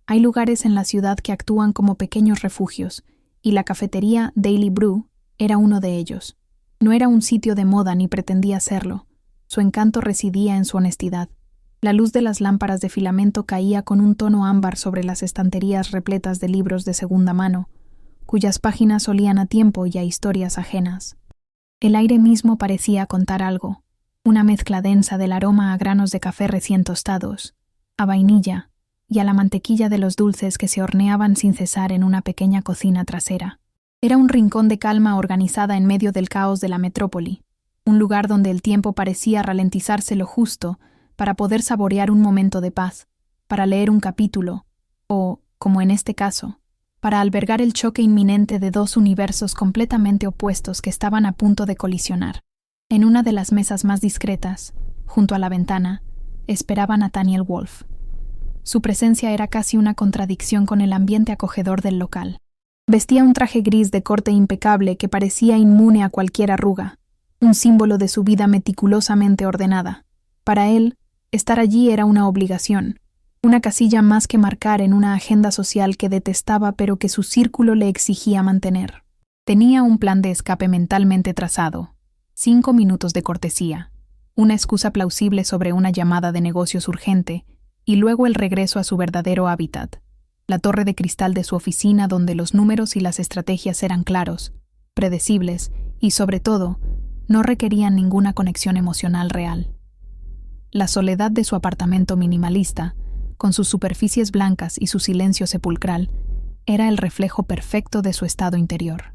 Hay lugares en la ciudad que actúan como pequeños refugios, y la cafetería Daily Brew era uno de ellos. No era un sitio de moda ni pretendía serlo. Su encanto residía en su honestidad. La luz de las lámparas de filamento caía con un tono ámbar sobre las estanterías repletas de libros de segunda mano, cuyas páginas olían a tiempo y a historias ajenas. El aire mismo parecía contar algo, una mezcla densa del aroma a granos de café recién tostados, a vainilla y a la mantequilla de los dulces que se horneaban sin cesar en una pequeña cocina trasera. Era un rincón de calma organizada en medio del caos de la metrópoli, un lugar donde el tiempo parecía ralentizarse lo justo para poder saborear un momento de paz, para leer un capítulo, o, como en este caso, para albergar el choque inminente de dos universos completamente opuestos que estaban a punto de colisionar. En una de las mesas más discretas, junto a la ventana, esperaba Nathaniel Wolf. Su presencia era casi una contradicción con el ambiente acogedor del local. Vestía un traje gris de corte impecable que parecía inmune a cualquier arruga, un símbolo de su vida meticulosamente ordenada. Para él, estar allí era una obligación, una casilla más que marcar en una agenda social que detestaba pero que su círculo le exigía mantener. Tenía un plan de escape mentalmente trazado, 5 minutos de cortesía, una excusa plausible sobre una llamada de negocios urgente y luego el regreso a su verdadero hábitat, la torre de cristal de su oficina donde los números y las estrategias eran claros, predecibles y, sobre todo, no requerían ninguna conexión emocional real. La soledad de su apartamento minimalista, con sus superficies blancas y su silencio sepulcral, era el reflejo perfecto de su estado interior.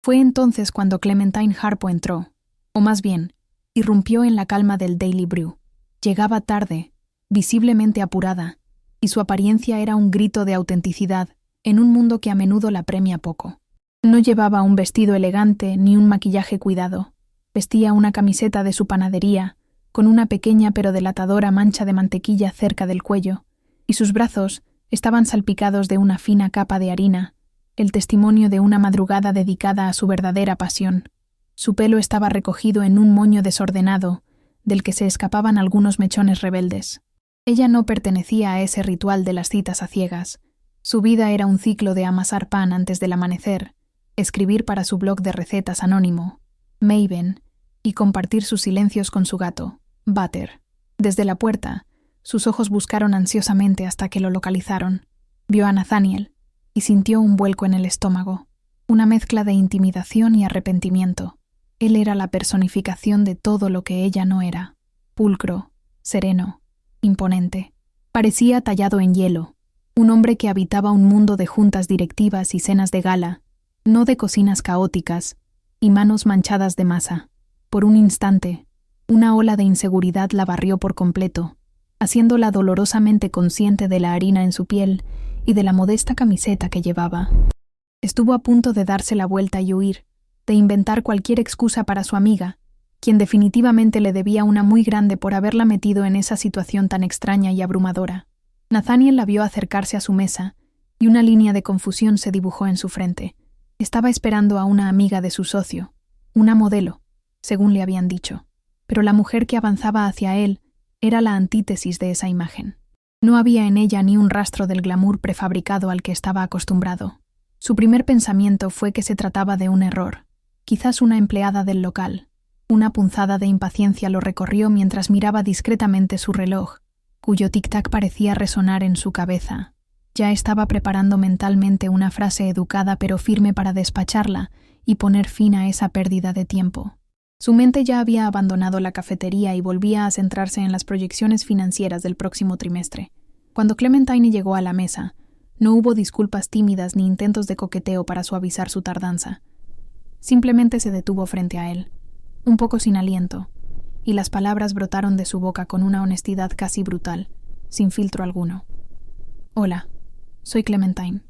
Fue entonces cuando Clementine Harpo entró, o más bien, irrumpió en la calma del Daily Brew. Llegaba tarde, visiblemente apurada, y su apariencia era un grito de autenticidad en un mundo que a menudo la premia poco. No llevaba un vestido elegante ni un maquillaje cuidado. Vestía una camiseta de su panadería, con una pequeña pero delatadora mancha de mantequilla cerca del cuello, y sus brazos estaban salpicados de una fina capa de harina, el testimonio de una madrugada dedicada a su verdadera pasión. Su pelo estaba recogido en un moño desordenado, del que se escapaban algunos mechones rebeldes. Ella no pertenecía a ese ritual de las citas a ciegas. Su vida era un ciclo de amasar pan antes del amanecer, escribir para su blog de recetas anónimo, Maven, y compartir sus silencios con su gato, Butter. Desde la puerta, sus ojos buscaron ansiosamente hasta que lo localizaron. Vio a Nathaniel y sintió un vuelco en el estómago, una mezcla de intimidación y arrepentimiento. Él era la personificación de todo lo que ella no era, pulcro, sereno, imponente. Parecía tallado en hielo, un hombre que habitaba un mundo de juntas directivas y cenas de gala, no de cocinas caóticas y manos manchadas de masa. Por un instante, una ola de inseguridad la barrió por completo, haciéndola dolorosamente consciente de la harina en su piel y de la modesta camiseta que llevaba. Estuvo a punto de darse la vuelta y huir, de inventar cualquier excusa para su amiga, quien definitivamente le debía una muy grande por haberla metido en esa situación tan extraña y abrumadora. Nathaniel la vio acercarse a su mesa, y una línea de confusión se dibujó en su frente. Estaba esperando a una amiga de su socio, una modelo, según le habían dicho, pero la mujer que avanzaba hacia él era la antítesis de esa imagen. No había en ella ni un rastro del glamour prefabricado al que estaba acostumbrado. Su primer pensamiento fue que se trataba de un error, quizás una empleada del local. Una punzada de impaciencia lo recorrió mientras miraba discretamente su reloj, cuyo tic-tac parecía resonar en su cabeza. Ya estaba preparando mentalmente una frase educada pero firme para despacharla y poner fin a esa pérdida de tiempo. Su mente ya había abandonado la cafetería y volvía a centrarse en las proyecciones financieras del próximo trimestre. Cuando Clementine llegó a la mesa, no hubo disculpas tímidas ni intentos de coqueteo para suavizar su tardanza. Simplemente se detuvo frente a él, un poco sin aliento, y las palabras brotaron de su boca con una honestidad casi brutal, sin filtro alguno. «Hola, soy Clementine.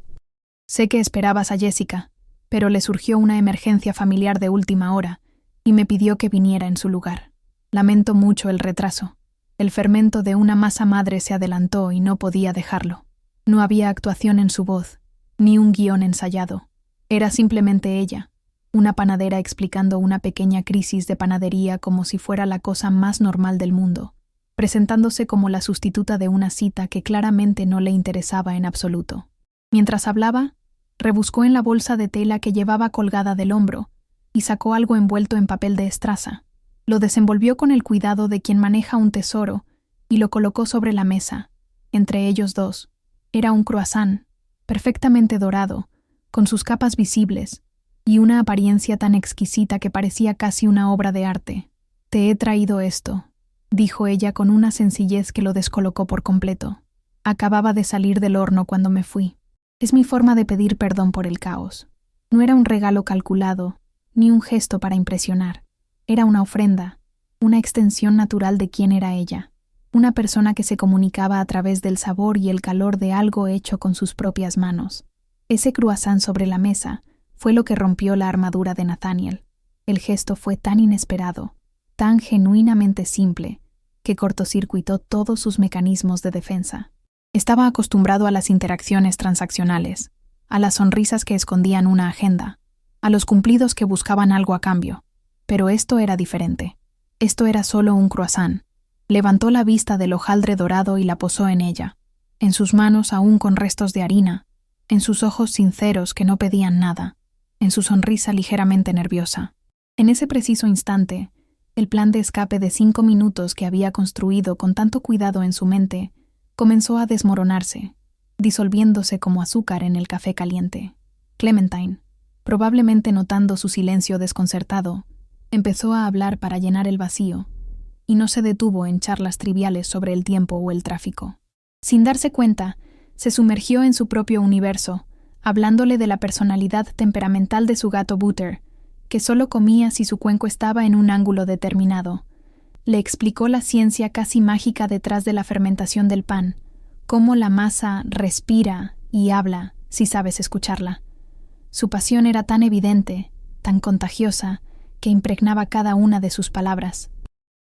Sé que esperabas a Jessica, pero le surgió una emergencia familiar de última hora y me pidió que viniera en su lugar. Lamento mucho el retraso. El fermento de una masa madre se adelantó y no podía dejarlo. No había actuación en su voz, ni un guión ensayado. Era simplemente ella, una panadera explicando una pequeña crisis de panadería como si fuera la cosa más normal del mundo. presentándose como la sustituta de una cita que claramente no le interesaba en absoluto. Mientras hablaba, rebuscó en la bolsa de tela que llevaba colgada del hombro y sacó algo envuelto en papel de estraza. Lo desenvolvió con el cuidado de quien maneja un tesoro y lo colocó sobre la mesa, entre ellos dos. Era un croissant, perfectamente dorado, con sus capas visibles, y una apariencia tan exquisita que parecía casi una obra de arte. «Te he traído esto», dijo ella con una sencillez que lo descolocó por completo. «Acababa de salir del horno cuando me fui. Es mi forma de pedir perdón por el caos. No era un regalo calculado, ni un gesto para impresionar. Era una ofrenda, una extensión natural de quién era ella, una persona que se comunicaba a través del sabor y el calor de algo hecho con sus propias manos». Ese croissant sobre la mesa fue lo que rompió la armadura de Nathaniel. El gesto fue tan inesperado, tan genuinamente simple, que cortocircuitó todos sus mecanismos de defensa. Estaba acostumbrado a las interacciones transaccionales, a las sonrisas que escondían una agenda, a los cumplidos que buscaban algo a cambio. Pero esto era diferente. Esto era solo un croissant. Levantó la vista del hojaldre dorado y la posó en ella, en sus manos aún con restos de harina, en sus ojos sinceros que no pedían nada, en su sonrisa ligeramente nerviosa. En ese preciso instante, el plan de escape de 5 minutos que había construido con tanto cuidado en su mente comenzó a desmoronarse, disolviéndose como azúcar en el café caliente. Clementine, probablemente notando su silencio desconcertado, empezó a hablar para llenar el vacío, y no se detuvo en charlas triviales sobre el tiempo o el tráfico. Sin darse cuenta, se sumergió en su propio universo, hablándole de la personalidad temperamental de su gato Butter, que solo comía si su cuenco estaba en un ángulo determinado. Le explicó la ciencia casi mágica detrás de la fermentación del pan, cómo la masa respira y habla si sabes escucharla. Su pasión era tan evidente, tan contagiosa, que impregnaba cada una de sus palabras.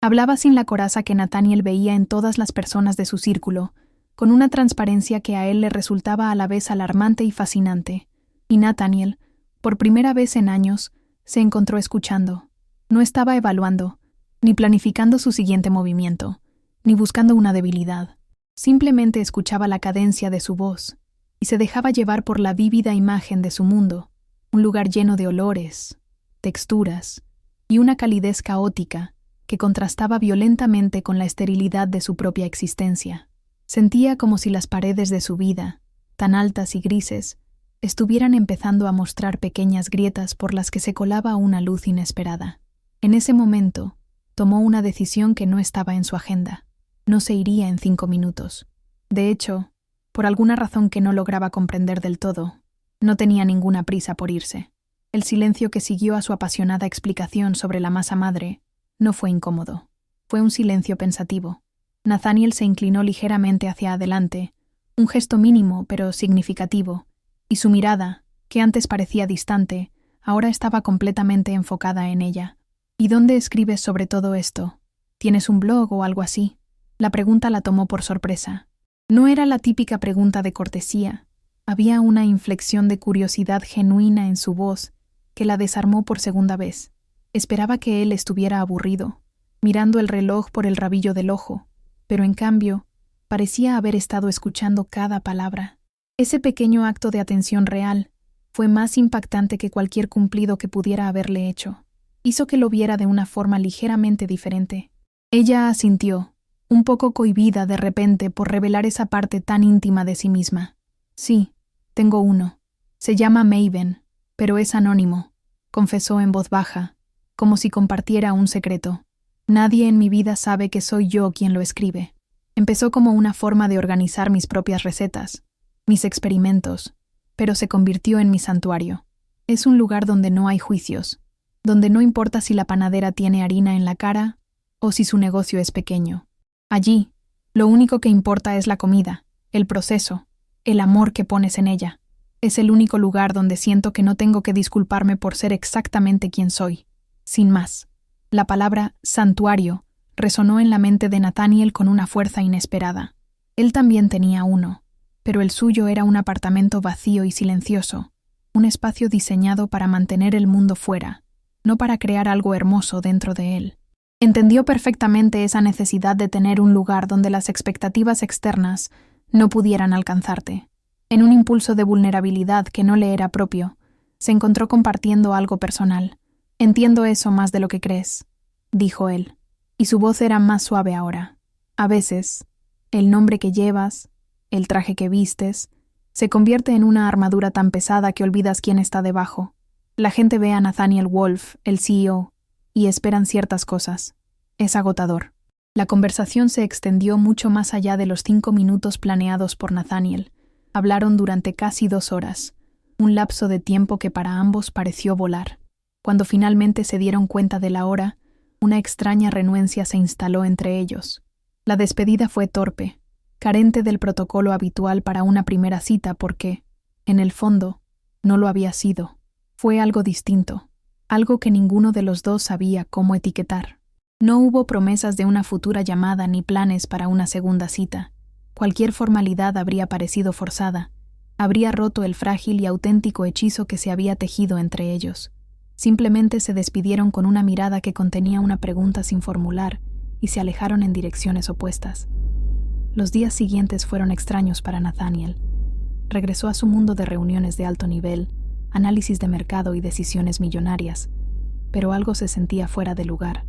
Hablaba sin la coraza que Nathaniel veía en todas las personas de su círculo, con una transparencia que a él le resultaba a la vez alarmante y fascinante. Y Nathaniel, por primera vez en años, se encontró escuchando. No estaba evaluando, ni planificando su siguiente movimiento, ni buscando una debilidad. Simplemente escuchaba la cadencia de su voz y se dejaba llevar por la vívida imagen de su mundo, un lugar lleno de olores, texturas y una calidez caótica que contrastaba violentamente con la esterilidad de su propia existencia. Sentía como si las paredes de su vida, tan altas y grises, estuvieran empezando a mostrar pequeñas grietas por las que se colaba una luz inesperada. En ese momento, tomó una decisión que no estaba en su agenda. No se iría en 5 minutos. De hecho, por alguna razón que no lograba comprender del todo, no tenía ninguna prisa por irse. El silencio que siguió a su apasionada explicación sobre la masa madre no fue incómodo. Fue un silencio pensativo. Nathaniel se inclinó ligeramente hacia adelante, un gesto mínimo pero significativo, y su mirada, que antes parecía distante, ahora estaba completamente enfocada en ella. ¿Y dónde escribes sobre todo esto? ¿Tienes un blog o algo así? La pregunta la tomó por sorpresa. No era la típica pregunta de cortesía. Había una inflexión de curiosidad genuina en su voz que la desarmó por segunda vez. Esperaba que él estuviera aburrido, mirando el reloj por el rabillo del ojo, pero en cambio, parecía haber estado escuchando cada palabra. Ese pequeño acto de atención real fue más impactante que cualquier cumplido que pudiera haberle hecho. Hizo que lo viera de una forma ligeramente diferente. Ella asintió, un poco cohibida de repente por revelar esa parte tan íntima de sí misma. Sí, tengo uno. Se llama Maven, pero es anónimo, confesó en voz baja, como si compartiera un secreto. Nadie en mi vida sabe que soy yo quien lo escribe. Empezó como una forma de organizar mis propias recetas, mis experimentos, pero se convirtió en mi santuario. Es un lugar donde no hay juicios, donde no importa si la panadera tiene harina en la cara o si su negocio es pequeño. Allí, lo único que importa es la comida, el proceso, el amor que pones en ella. Es el único lugar donde siento que no tengo que disculparme por ser exactamente quien soy. Sin más. La palabra santuario resonó en la mente de Nathaniel con una fuerza inesperada. Él también tenía uno, pero el suyo era un apartamento vacío y silencioso, un espacio diseñado para mantener el mundo fuera, no para crear algo hermoso dentro de él. Entendió perfectamente esa necesidad de tener un lugar donde las expectativas externas no pudieran alcanzarte. En un impulso de vulnerabilidad que no le era propio, se encontró compartiendo algo personal. «Entiendo eso más de lo que crees», dijo él, y su voz era más suave ahora. «A veces, el nombre que llevas, el traje que vistes, se convierte en una armadura tan pesada que olvidas quién está debajo. La gente ve a Nathaniel Wolf, el CEO, y esperan ciertas cosas. Es agotador». La conversación se extendió mucho más allá de los 5 minutos planeados por Nathaniel. Hablaron durante casi 2 horas, un lapso de tiempo que para ambos pareció volar. Cuando finalmente se dieron cuenta de la hora, una extraña renuencia se instaló entre ellos. La despedida fue torpe, carente del protocolo habitual para una primera cita porque, en el fondo, no lo había sido. Fue algo distinto, algo que ninguno de los dos sabía cómo etiquetar. No hubo promesas de una futura llamada ni planes para una segunda cita. Cualquier formalidad habría parecido forzada, habría roto el frágil y auténtico hechizo que se había tejido entre ellos. Simplemente se despidieron con una mirada que contenía una pregunta sin formular y se alejaron en direcciones opuestas. Los días siguientes fueron extraños para Nathaniel. Regresó a su mundo de reuniones de alto nivel, análisis de mercado y decisiones millonarias, pero algo se sentía fuera de lugar.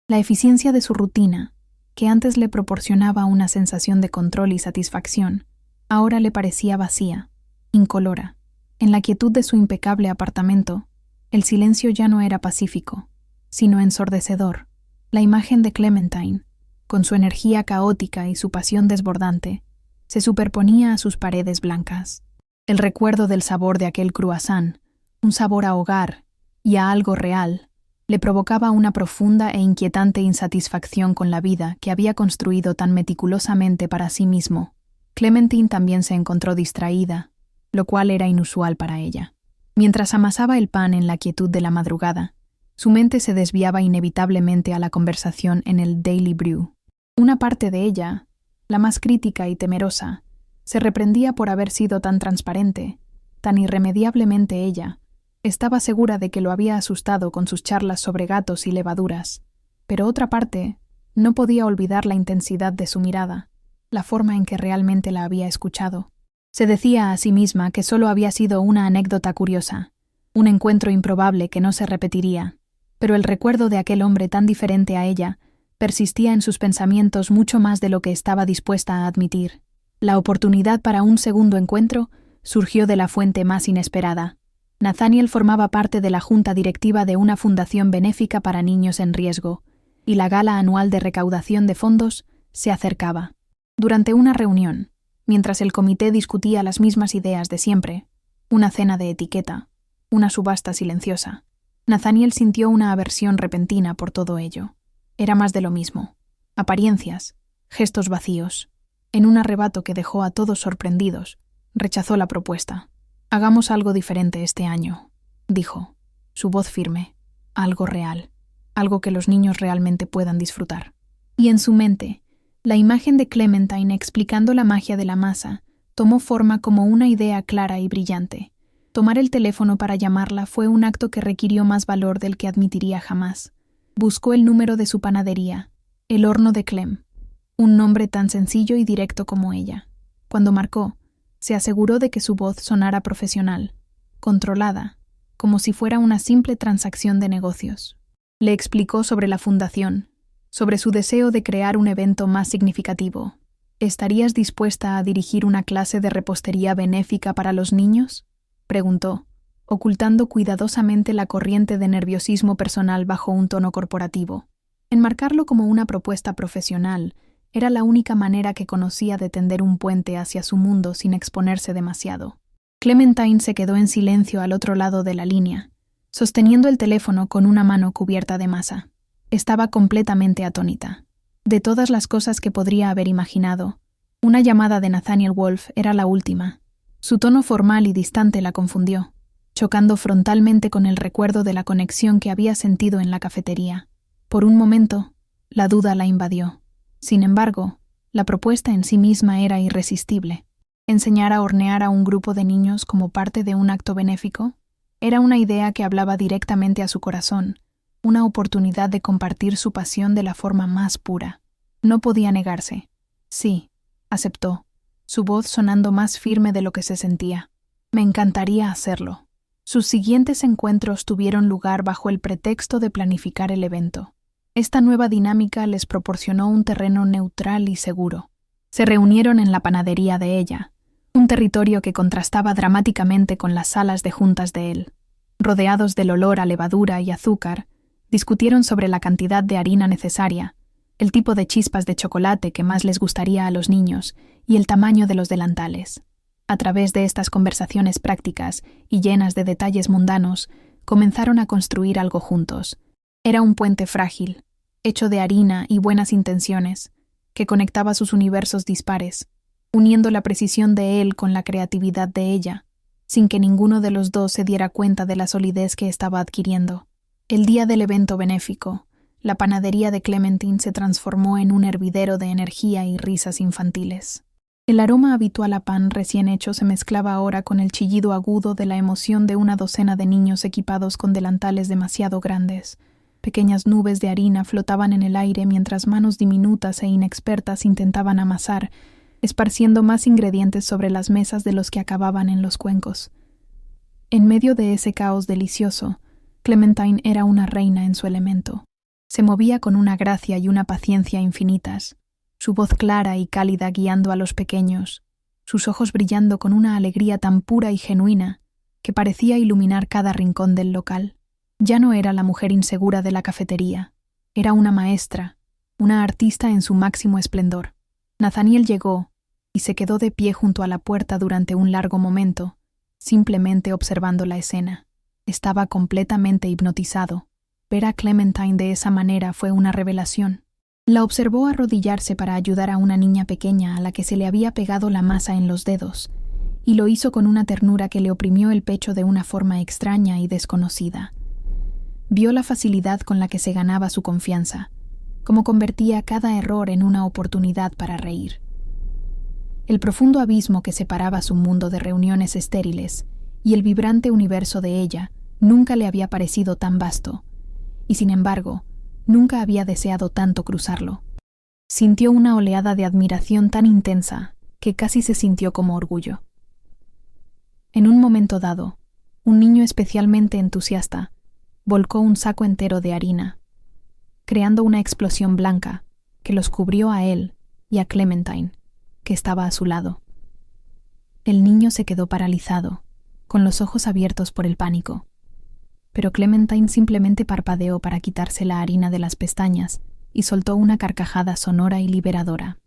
La eficiencia de su rutina, que antes le proporcionaba una sensación de control y satisfacción, ahora le parecía vacía, incolora. En la quietud de su impecable apartamento, el silencio ya no era pacífico, sino ensordecedor. La imagen de Clementine, con su energía caótica y su pasión desbordante, se superponía a sus paredes blancas. El recuerdo del sabor de aquel croissant, un sabor a hogar y a algo real, le provocaba una profunda e inquietante insatisfacción con la vida que había construido tan meticulosamente para sí mismo. Clementine también se encontró distraída, lo cual era inusual para ella. Mientras amasaba el pan en la quietud de la madrugada, su mente se desviaba inevitablemente a la conversación en el Daily Brew. Una parte de ella, la más crítica y temerosa, se reprendía por haber sido tan transparente, tan irremediablemente ella. Estaba segura de que lo había asustado con sus charlas sobre gatos y levaduras, pero otra parte no podía olvidar la intensidad de su mirada, la forma en que realmente la había escuchado. Se decía a sí misma que solo había sido una anécdota curiosa, un encuentro improbable que no se repetiría, pero el recuerdo de aquel hombre tan diferente a ella persistía en sus pensamientos mucho más de lo que estaba dispuesta a admitir. La oportunidad para un segundo encuentro surgió de la fuente más inesperada. Nathaniel formaba parte de la junta directiva de una fundación benéfica para niños en riesgo, y la gala anual de recaudación de fondos se acercaba. Durante una reunión, mientras el comité discutía las mismas ideas de siempre, una cena de etiqueta, una subasta silenciosa, Nathaniel sintió una aversión repentina por todo ello. Era más de lo mismo. Apariencias, gestos vacíos. En un arrebato que dejó a todos sorprendidos, rechazó la propuesta. «Hagamos algo diferente este año», dijo, su voz firme. «Algo real, algo que los niños realmente puedan disfrutar». Y en su mente, la imagen de Clementine explicando la magia de la masa tomó forma como una idea clara y brillante. Tomar el teléfono para llamarla fue un acto que requirió más valor del que admitiría jamás. Buscó el número de su panadería, el horno de Clem, un nombre tan sencillo y directo como ella. Cuando marcó, se aseguró de que su voz sonara profesional, controlada, como si fuera una simple transacción de negocios. Le explicó sobre la fundación, sobre su deseo de crear un evento más significativo. «¿Estarías dispuesta a dirigir una clase de repostería benéfica para los niños?», preguntó, ocultando cuidadosamente la corriente de nerviosismo personal bajo un tono corporativo. Enmarcarlo como una propuesta profesional era la única manera que conocía de tender un puente hacia su mundo sin exponerse demasiado. Clementine se quedó en silencio al otro lado de la línea, sosteniendo el teléfono con una mano cubierta de masa. Estaba completamente atónita. De todas las cosas que podría haber imaginado, una llamada de Nathaniel Wolf era la última. Su tono formal y distante la confundió, chocando frontalmente con el recuerdo de la conexión que había sentido en la cafetería. Por un momento, la duda la invadió. Sin embargo, la propuesta en sí misma era irresistible. Enseñar a hornear a un grupo de niños como parte de un acto benéfico era una idea que hablaba directamente a su corazón, una oportunidad de compartir su pasión de la forma más pura. No podía negarse. Sí, aceptó, su voz sonando más firme de lo que se sentía. Me encantaría hacerlo. Sus siguientes encuentros tuvieron lugar bajo el pretexto de planificar el evento. Esta nueva dinámica les proporcionó un terreno neutral y seguro. Se reunieron en la panadería de ella, un territorio que contrastaba dramáticamente con las salas de juntas de él. Rodeados del olor a levadura y azúcar, discutieron sobre la cantidad de harina necesaria, el tipo de chispas de chocolate que más les gustaría a los niños y el tamaño de los delantales. A través de estas conversaciones prácticas y llenas de detalles mundanos, comenzaron a construir algo juntos. Era un puente frágil, hecho de harina y buenas intenciones, que conectaba sus universos dispares, uniendo la precisión de él con la creatividad de ella, sin que ninguno de los dos se diera cuenta de la solidez que estaba adquiriendo. El día del evento benéfico, la panadería de Clementine se transformó en un hervidero de energía y risas infantiles. El aroma habitual a pan recién hecho se mezclaba ahora con el chillido agudo de la emoción de una docena de niños equipados con delantales demasiado grandes. Pequeñas nubes de harina flotaban en el aire mientras manos diminutas e inexpertas intentaban amasar, esparciendo más ingredientes sobre las mesas de los que acababan en los cuencos. En medio de ese caos delicioso, Clementine era una reina en su elemento. Se movía con una gracia y una paciencia infinitas, su voz clara y cálida guiando a los pequeños, sus ojos brillando con una alegría tan pura y genuina que parecía iluminar cada rincón del local. Ya no era la mujer insegura de la cafetería, era una maestra, una artista en su máximo esplendor. Nathaniel llegó y se quedó de pie junto a la puerta durante un largo momento, simplemente observando la escena. Estaba completamente hipnotizado. Ver a Clementine de esa manera fue una revelación. La observó arrodillarse para ayudar a una niña pequeña a la que se le había pegado la masa en los dedos, y lo hizo con una ternura que le oprimió el pecho de una forma extraña y desconocida. Vio la facilidad con la que se ganaba su confianza, cómo convertía cada error en una oportunidad para reír. El profundo abismo que separaba su mundo de reuniones estériles y el vibrante universo de ella nunca le había parecido tan vasto, y sin embargo, nunca había deseado tanto cruzarlo. Sintió una oleada de admiración tan intensa que casi se sintió como orgullo. En un momento dado, un niño especialmente entusiasta volcó un saco entero de harina, creando una explosión blanca que los cubrió a él y a Clementine, que estaba a su lado. El niño se quedó paralizado, con los ojos abiertos por el pánico. Pero Clementine simplemente parpadeó para quitarse la harina de las pestañas y soltó una carcajada sonora y liberadora.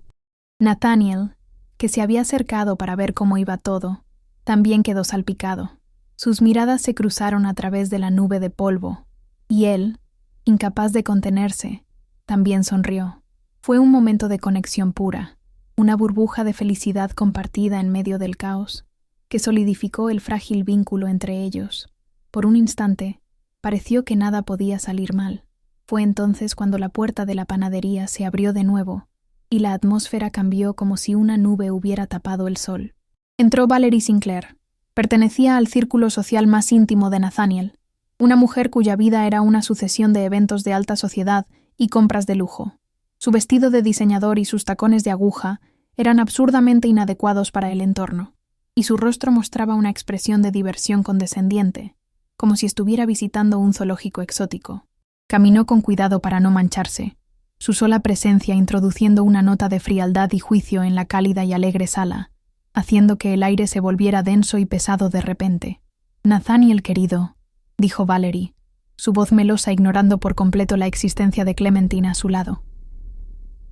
Nathaniel, que se había acercado para ver cómo iba todo, también quedó salpicado. Sus miradas se cruzaron a través de la nube de polvo, y él, incapaz de contenerse, también sonrió. Fue un momento de conexión pura, una burbuja de felicidad compartida en medio del caos, que solidificó el frágil vínculo entre ellos. Por un instante, pareció que nada podía salir mal. Fue entonces cuando la puerta de la panadería se abrió de nuevo, y la atmósfera cambió como si una nube hubiera tapado el sol. Entró Valerie Sinclair. Pertenecía al círculo social más íntimo de Nathaniel, una mujer cuya vida era una sucesión de eventos de alta sociedad y compras de lujo. Su vestido de diseñador y sus tacones de aguja eran absurdamente inadecuados para el entorno, y su rostro mostraba una expresión de diversión condescendiente, como si estuviera visitando un zoológico exótico. Caminó con cuidado para no mancharse, su sola presencia introduciendo una nota de frialdad y juicio en la cálida y alegre sala, haciendo que el aire se volviera denso y pesado de repente. «Nathaniel, querido», dijo Valerie, su voz melosa ignorando por completo la existencia de Clementine a su lado.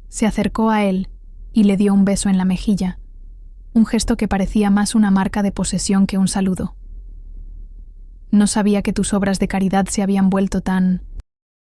Se acercó a él y le dio un beso en la mejilla, un gesto que parecía más una marca de posesión que un saludo. «No sabía que tus obras de caridad se habían vuelto tan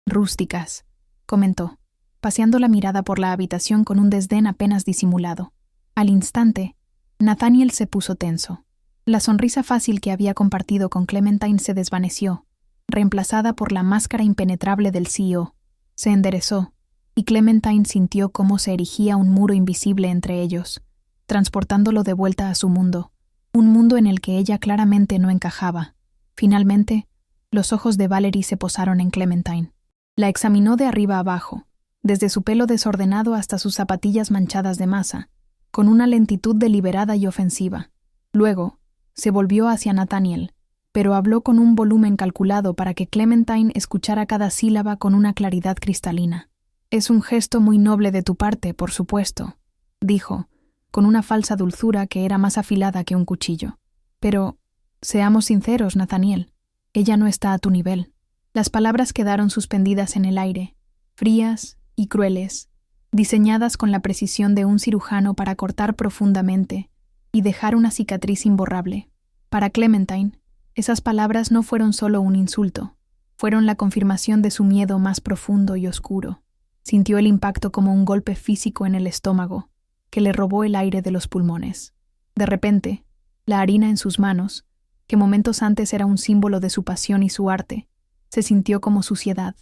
rústicas», comentó, paseando la mirada por la habitación con un desdén apenas disimulado. Al instante, Nathaniel se puso tenso. La sonrisa fácil que había compartido con Clementine se desvaneció, reemplazada por la máscara impenetrable del CEO. Se enderezó, y Clementine sintió cómo se erigía un muro invisible entre ellos, transportándolo de vuelta a su mundo, un mundo en el que ella claramente no encajaba. Finalmente, los ojos de Valerie se posaron en Clementine. La examinó de arriba abajo, desde su pelo desordenado hasta sus zapatillas manchadas de masa, con una lentitud deliberada y ofensiva. Luego, se volvió hacia Nathaniel, pero habló con un volumen calculado para que Clementine escuchara cada sílaba con una claridad cristalina. «Es un gesto muy noble de tu parte, por supuesto», dijo, con una falsa dulzura que era más afilada que un cuchillo. «Pero, seamos sinceros, Nathaniel, ella no está a tu nivel». Las palabras quedaron suspendidas en el aire, frías y crueles, diseñadas con la precisión de un cirujano para cortar profundamente y dejar una cicatriz imborrable. Para Clementine, esas palabras no fueron solo un insulto, fueron la confirmación de su miedo más profundo y oscuro. Sintió el impacto como un golpe físico en el estómago, que le robó el aire de los pulmones. De repente, la harina en sus manos, que momentos antes era un símbolo de su pasión y su arte, se sintió como suciedad.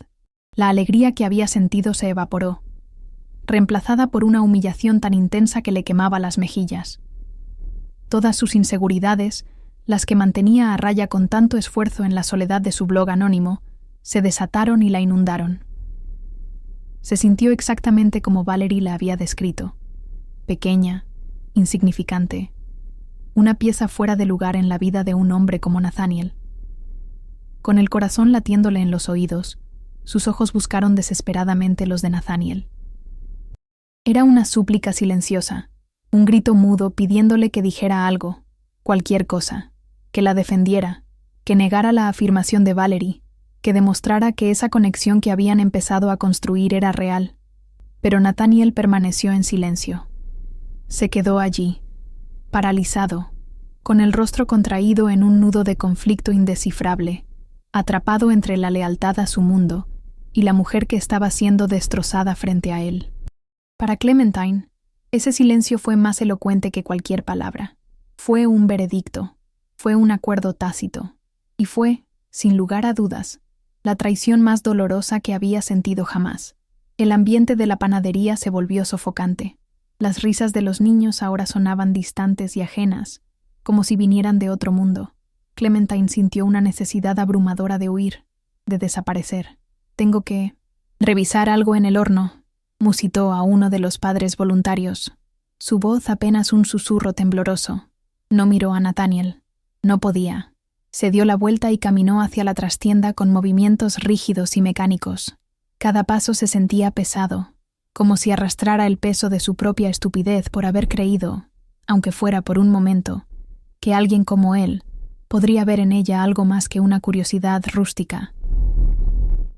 La alegría que había sentido se evaporó, reemplazada por una humillación tan intensa que le quemaba las mejillas. Todas sus inseguridades, las que mantenía a raya con tanto esfuerzo en la soledad de su blog anónimo, se desataron y la inundaron. Se sintió exactamente como Valerie la había descrito, pequeña, insignificante, una pieza fuera de lugar en la vida de un hombre como Nathaniel. Con el corazón latiéndole en los oídos, sus ojos buscaron desesperadamente los de Nathaniel. Era una súplica silenciosa, un grito mudo pidiéndole que dijera algo, cualquier cosa, que la defendiera, que negara la afirmación de Valerie, que demostrara que esa conexión que habían empezado a construir era real. Pero Nathaniel permaneció en silencio. Se quedó allí, paralizado, con el rostro contraído en un nudo de conflicto indescifrable, atrapado entre la lealtad a su mundo y la mujer que estaba siendo destrozada frente a él. Para Clementine, ese silencio fue más elocuente que cualquier palabra. Fue un veredicto, fue un acuerdo tácito, y fue, sin lugar a dudas, la traición más dolorosa que había sentido jamás. El ambiente de la panadería se volvió sofocante. Las risas de los niños ahora sonaban distantes y ajenas, como si vinieran de otro mundo. Clementine sintió una necesidad abrumadora de huir, de desaparecer. «Tengo que revisar algo en el horno», musitó a uno de los padres voluntarios. Su voz apenas un susurro tembloroso. No miró a Nathaniel. No podía. Se dio la vuelta y caminó hacia la trastienda con movimientos rígidos y mecánicos. Cada paso se sentía pesado, como si arrastrara el peso de su propia estupidez por haber creído, aunque fuera por un momento, que alguien como él podría ver en ella algo más que una curiosidad rústica.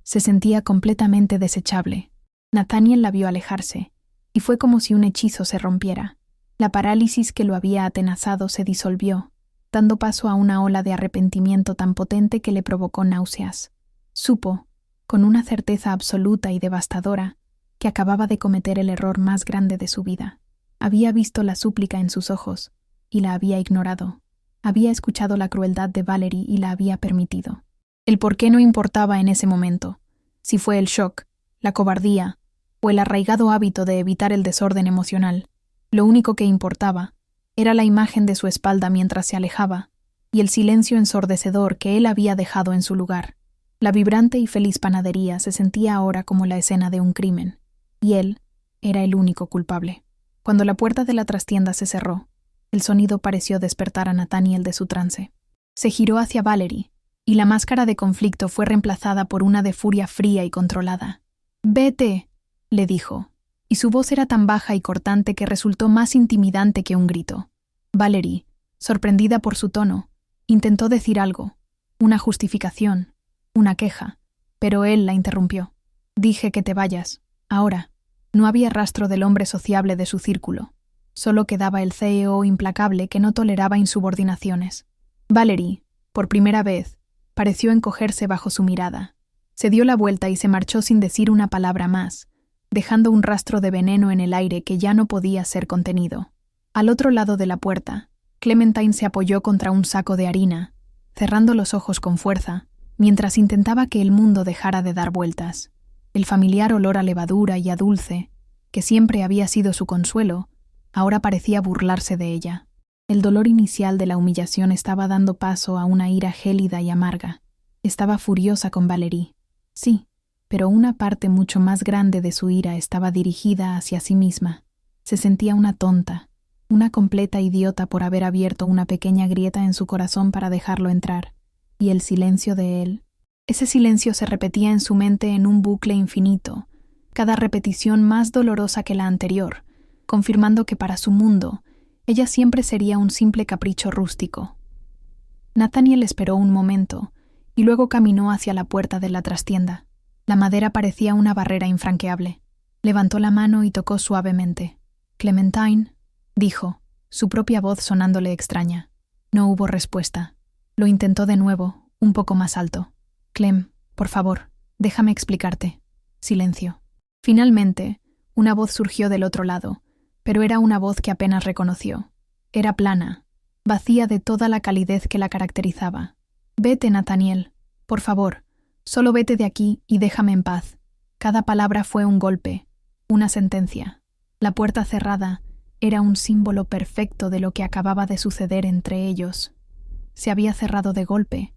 Se sentía completamente desechable. Nathaniel la vio alejarse, y fue como si un hechizo se rompiera. La parálisis que lo había atenazado se disolvió, dando paso a una ola de arrepentimiento tan potente que le provocó náuseas. Supo, con una certeza absoluta y devastadora, que acababa de cometer el error más grande de su vida. Había visto la súplica en sus ojos, y la había ignorado. Había escuchado la crueldad de Valerie y la había permitido. El por qué no importaba en ese momento. Si fue el shock, la cobardía o el arraigado hábito de evitar el desorden emocional, lo único que importaba era la imagen de su espalda mientras se alejaba y el silencio ensordecedor que él había dejado en su lugar. La vibrante y feliz panadería se sentía ahora como la escena de un crimen, y él era el único culpable. Cuando la puerta de la trastienda se cerró, el sonido pareció despertar a Nathaniel de su trance. Se giró hacia Valerie, y la máscara de conflicto fue reemplazada por una de furia fría y controlada. «Vete», le dijo, y su voz era tan baja y cortante que resultó más intimidante que un grito. Valerie, sorprendida por su tono, intentó decir algo, una justificación, una queja, pero él la interrumpió. «Dije que te vayas, ahora». No había rastro del hombre sociable de su círculo. Solo quedaba el CEO implacable que no toleraba insubordinaciones. Valerie, por primera vez, pareció encogerse bajo su mirada. Se dio la vuelta y se marchó sin decir una palabra más, dejando un rastro de veneno en el aire que ya no podía ser contenido. Al otro lado de la puerta, Clementine se apoyó contra un saco de harina, cerrando los ojos con fuerza, mientras intentaba que el mundo dejara de dar vueltas. El familiar olor a levadura y a dulce, que siempre había sido su consuelo, ahora parecía burlarse de ella. El dolor inicial de la humillación estaba dando paso a una ira gélida y amarga. Estaba furiosa con Valerie. Sí, pero una parte mucho más grande de su ira estaba dirigida hacia sí misma. Se sentía una tonta, una completa idiota por haber abierto una pequeña grieta en su corazón para dejarlo entrar. Y el silencio de él. Ese silencio se repetía en su mente en un bucle infinito, cada repetición más dolorosa que la anterior, confirmando que para su mundo, ella siempre sería un simple capricho rústico. Nathaniel esperó un momento, y luego caminó hacia la puerta de la trastienda. La madera parecía una barrera infranqueable. Levantó la mano y tocó suavemente. «Clementine», dijo, su propia voz sonándole extraña. No hubo respuesta. Lo intentó de nuevo, un poco más alto. «Clem, por favor, déjame explicarte». Silencio. Finalmente, una voz surgió del otro lado, pero era una voz que apenas reconoció. Era plana, vacía de toda la calidez que la caracterizaba. «Vete, Nathaniel, por favor, solo vete de aquí y déjame en paz». Cada palabra fue un golpe, una sentencia. La puerta cerrada era un símbolo perfecto de lo que acababa de suceder entre ellos. Se había cerrado de golpe.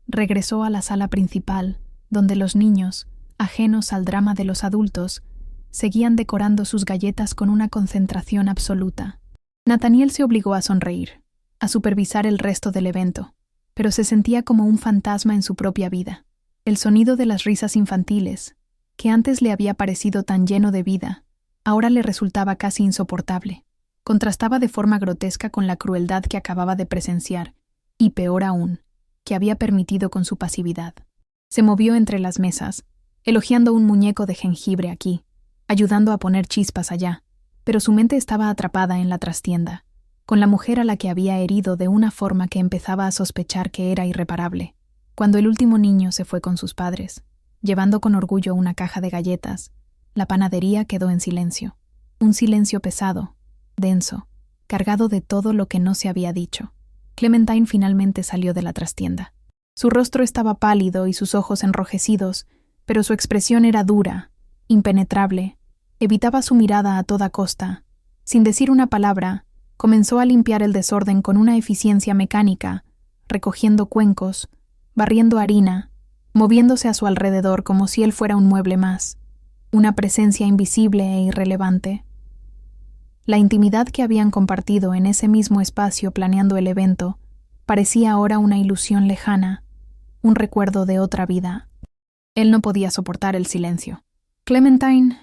Regresó a la sala principal, donde los niños, ajenos al drama de los adultos, seguían decorando sus galletas con una concentración absoluta. Nathaniel se obligó a sonreír, a supervisar el resto del evento, pero se sentía como un fantasma en su propia vida. El sonido de las risas infantiles, que antes le había parecido tan lleno de vida, ahora le resultaba casi insoportable. Contrastaba de forma grotesca con la crueldad que acababa de presenciar, y peor aún, que había permitido con su pasividad. Se movió entre las mesas, elogiando un muñeco de jengibre aquí, ayudando a poner chispas allá, pero su mente estaba atrapada en la trastienda, con la mujer a la que había herido de una forma que empezaba a sospechar que era irreparable. Cuando el último niño se fue con sus padres, llevando con orgullo una caja de galletas, la panadería quedó en silencio. Un silencio pesado, denso, cargado de todo lo que no se había dicho. Clementine finalmente salió de la trastienda. Su rostro estaba pálido y sus ojos enrojecidos, pero su expresión era dura, impenetrable. Evitaba su mirada a toda costa. Sin decir una palabra, comenzó a limpiar el desorden con una eficiencia mecánica, recogiendo cuencos, barriendo harina, moviéndose a su alrededor como si él fuera un mueble más, una presencia invisible e irrelevante. La intimidad que habían compartido en ese mismo espacio planeando el evento parecía ahora una ilusión lejana, un recuerdo de otra vida. Él no podía soportar el silencio. «Clementine,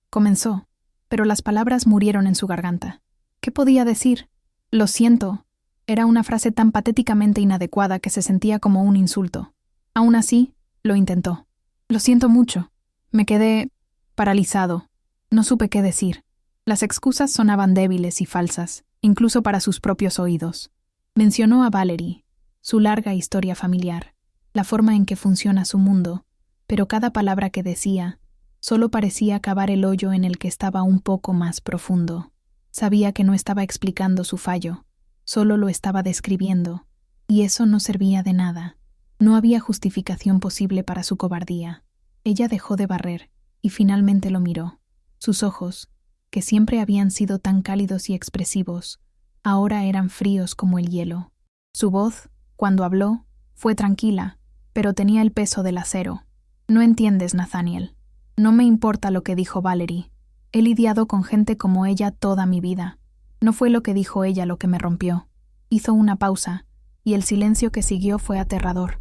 comenzó, pero las palabras murieron en su garganta. ¿Qué podía decir? «Lo siento». Era una frase tan patéticamente inadecuada que se sentía como un insulto. Aún así, lo intentó. «Lo siento mucho». Me quedé paralizado. No supe qué decir. Las excusas sonaban débiles y falsas, incluso para sus propios oídos. Mencionó a Valerie, su larga historia familiar, la forma en que funciona su mundo, pero cada palabra que decía solo parecía cavar el hoyo en el que estaba un poco más profundo. Sabía que no estaba explicando su fallo, solo lo estaba describiendo, y eso no servía de nada. No había justificación posible para su cobardía. Ella dejó de barrer y finalmente lo miró. Sus ojos, que siempre habían sido tan cálidos y expresivos, ahora eran fríos como el hielo. Su voz, cuando habló, fue tranquila, pero tenía el peso del acero. «No entiendes, Nathaniel. No me importa lo que dijo Valerie. He lidiado con gente como ella toda mi vida. No fue lo que dijo ella lo que me rompió». Hizo una pausa, y el silencio que siguió fue aterrador.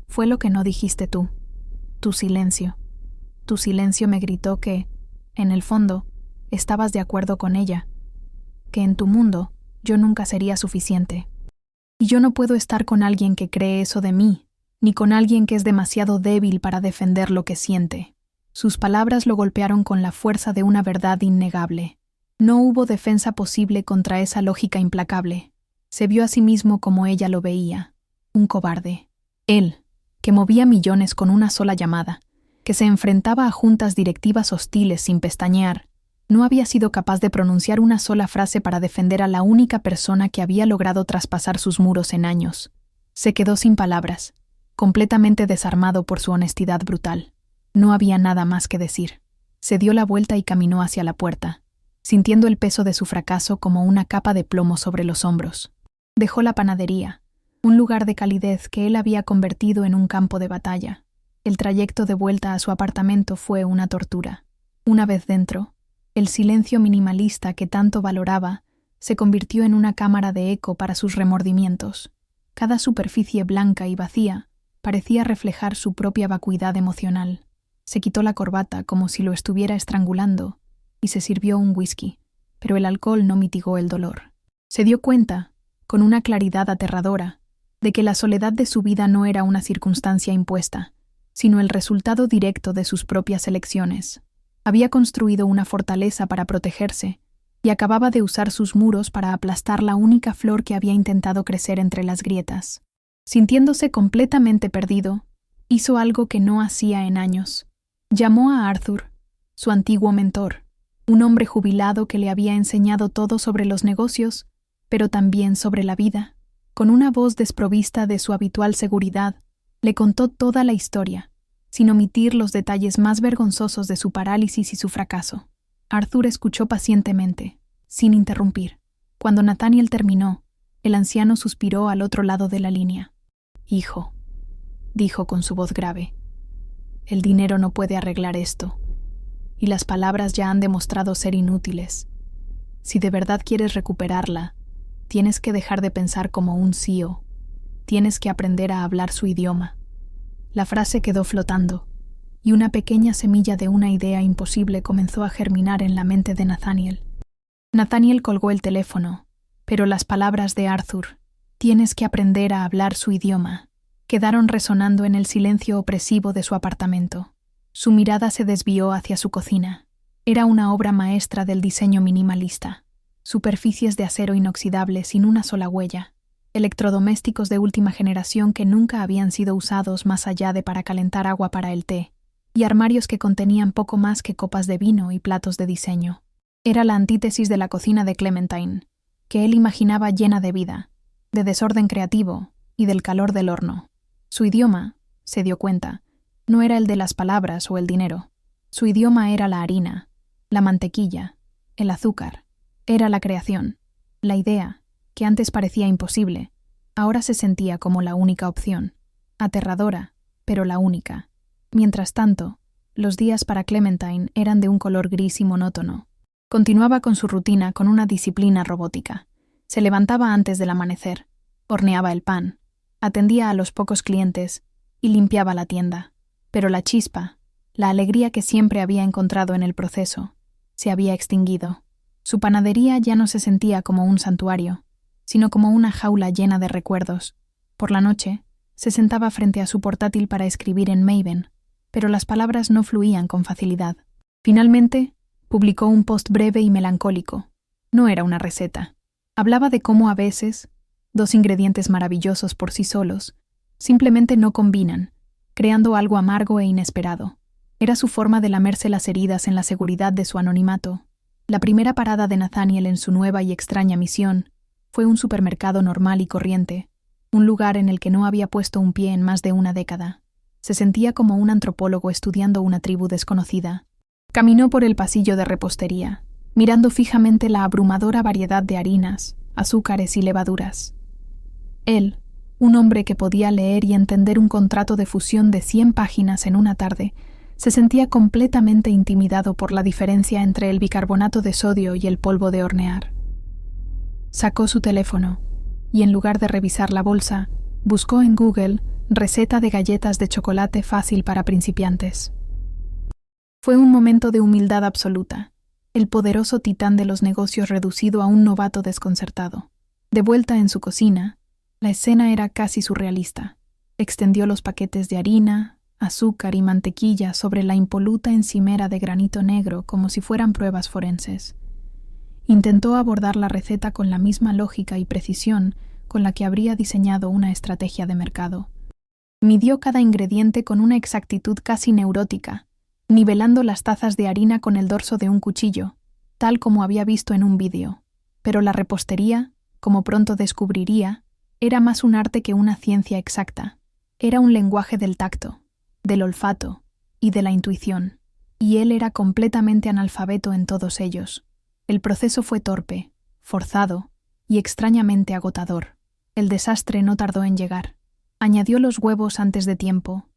«Fue lo que no dijiste tú. Tu silencio. Tu silencio me gritó que, en el fondo, estabas de acuerdo con ella, que en tu mundo yo nunca sería suficiente. Y yo no puedo estar con alguien que cree eso de mí, ni con alguien que es demasiado débil para defender lo que siente». Sus palabras lo golpearon con la fuerza de una verdad innegable. No hubo defensa posible contra esa lógica implacable. Se vio a sí mismo como ella lo veía, un cobarde. Él, que movía millones con una sola llamada, que se enfrentaba a juntas directivas hostiles sin pestañear, no había sido capaz de pronunciar una sola frase para defender a la única persona que había logrado traspasar sus muros en años. Se quedó sin palabras, completamente desarmado por su honestidad brutal. No había nada más que decir. Se dio la vuelta y caminó hacia la puerta, sintiendo el peso de su fracaso como una capa de plomo sobre los hombros. Dejó la panadería, un lugar de calidez que él había convertido en un campo de batalla. El trayecto de vuelta a su apartamento fue una tortura. Una vez dentro, el silencio minimalista que tanto valoraba se convirtió en una cámara de eco para sus remordimientos. Cada superficie blanca y vacía parecía reflejar su propia vacuidad emocional. Se quitó la corbata como si lo estuviera estrangulando y se sirvió un whisky, pero el alcohol no mitigó el dolor. Se dio cuenta, con una claridad aterradora, de que la soledad de su vida no era una circunstancia impuesta, sino el resultado directo de sus propias elecciones. Había construido una fortaleza para protegerse y acababa de usar sus muros para aplastar la única flor que había intentado crecer entre las grietas. Sintiéndose completamente perdido, hizo algo que no hacía en años. Llamó a Arthur, su antiguo mentor, un hombre jubilado que le había enseñado todo sobre los negocios, pero también sobre la vida. Con una voz desprovista de su habitual seguridad, le contó toda la historia, sin omitir los detalles más vergonzosos de su parálisis y su fracaso. Arthur escuchó pacientemente, sin interrumpir. Cuando Nathaniel terminó, el anciano suspiró al otro lado de la línea. «Hijo», dijo con su voz grave, «el dinero no puede arreglar esto, y las palabras ya han demostrado ser inútiles. Si de verdad quieres recuperarla, tienes que dejar de pensar como un CEO. Tienes que aprender a hablar su idioma». La frase quedó flotando, y una pequeña semilla de una idea imposible comenzó a germinar en la mente de Nathaniel. Nathaniel colgó el teléfono, pero las palabras de Arthur, «tienes que aprender a hablar su idioma», quedaron resonando en el silencio opresivo de su apartamento. Su mirada se desvió hacia su cocina. Era una obra maestra del diseño minimalista. Superficies de acero inoxidable sin una sola huella, electrodomésticos de última generación que nunca habían sido usados más allá de para calentar agua para el té, y armarios que contenían poco más que copas de vino y platos de diseño. Era la antítesis de la cocina de Clementine, que él imaginaba llena de vida, de desorden creativo y del calor del horno. Su idioma, se dio cuenta, no era el de las palabras o el dinero. Su idioma era la harina, la mantequilla, el azúcar. Era la creación, la idea, que antes parecía imposible, ahora se sentía como la única opción. Aterradora, pero la única. Mientras tanto, los días para Clementine eran de un color gris y monótono. Continuaba con su rutina con una disciplina robótica. Se levantaba antes del amanecer, horneaba el pan, atendía a los pocos clientes y limpiaba la tienda. Pero la chispa, la alegría que siempre había encontrado en el proceso, se había extinguido. Su panadería ya no se sentía como un santuario, sino como una jaula llena de recuerdos. Por la noche, se sentaba frente a su portátil para escribir en Maven, pero las palabras no fluían con facilidad. Finalmente, publicó un post breve y melancólico. No era una receta. Hablaba de cómo a veces, dos ingredientes maravillosos por sí solos, simplemente no combinan, creando algo amargo e inesperado. Era su forma de lamerse las heridas en la seguridad de su anonimato. La primera parada de Nathaniel en su nueva y extraña misión fue un supermercado normal y corriente, un lugar en el que no había puesto un pie en más de una década. Se sentía como un antropólogo estudiando una tribu desconocida. Caminó por el pasillo de repostería, mirando fijamente la abrumadora variedad de harinas, azúcares y levaduras. Él, un hombre que podía leer y entender un contrato de fusión de 100 páginas en una tarde, se sentía completamente intimidado por la diferencia entre el bicarbonato de sodio y el polvo de hornear. Sacó su teléfono y, en lugar de revisar la bolsa, buscó en Google receta de galletas de chocolate fácil para principiantes. Fue un momento de humildad absoluta, el poderoso titán de los negocios reducido a un novato desconcertado. De vuelta en su cocina, la escena era casi surrealista. Extendió los paquetes de harina, azúcar y mantequilla sobre la impoluta encimera de granito negro como si fueran pruebas forenses. Intentó abordar la receta con la misma lógica y precisión con la que habría diseñado una estrategia de mercado. Midió cada ingrediente con una exactitud casi neurótica, nivelando las tazas de harina con el dorso de un cuchillo, tal como había visto en un vídeo. Pero la repostería, como pronto descubriría, era más un arte que una ciencia exacta. Era un lenguaje del tacto, del olfato y de la intuición, y él era completamente analfabeto en todos ellos. El proceso fue torpe, forzado y extrañamente agotador. El desastre no tardó en llegar. Añadió los huevos antes de tiempo,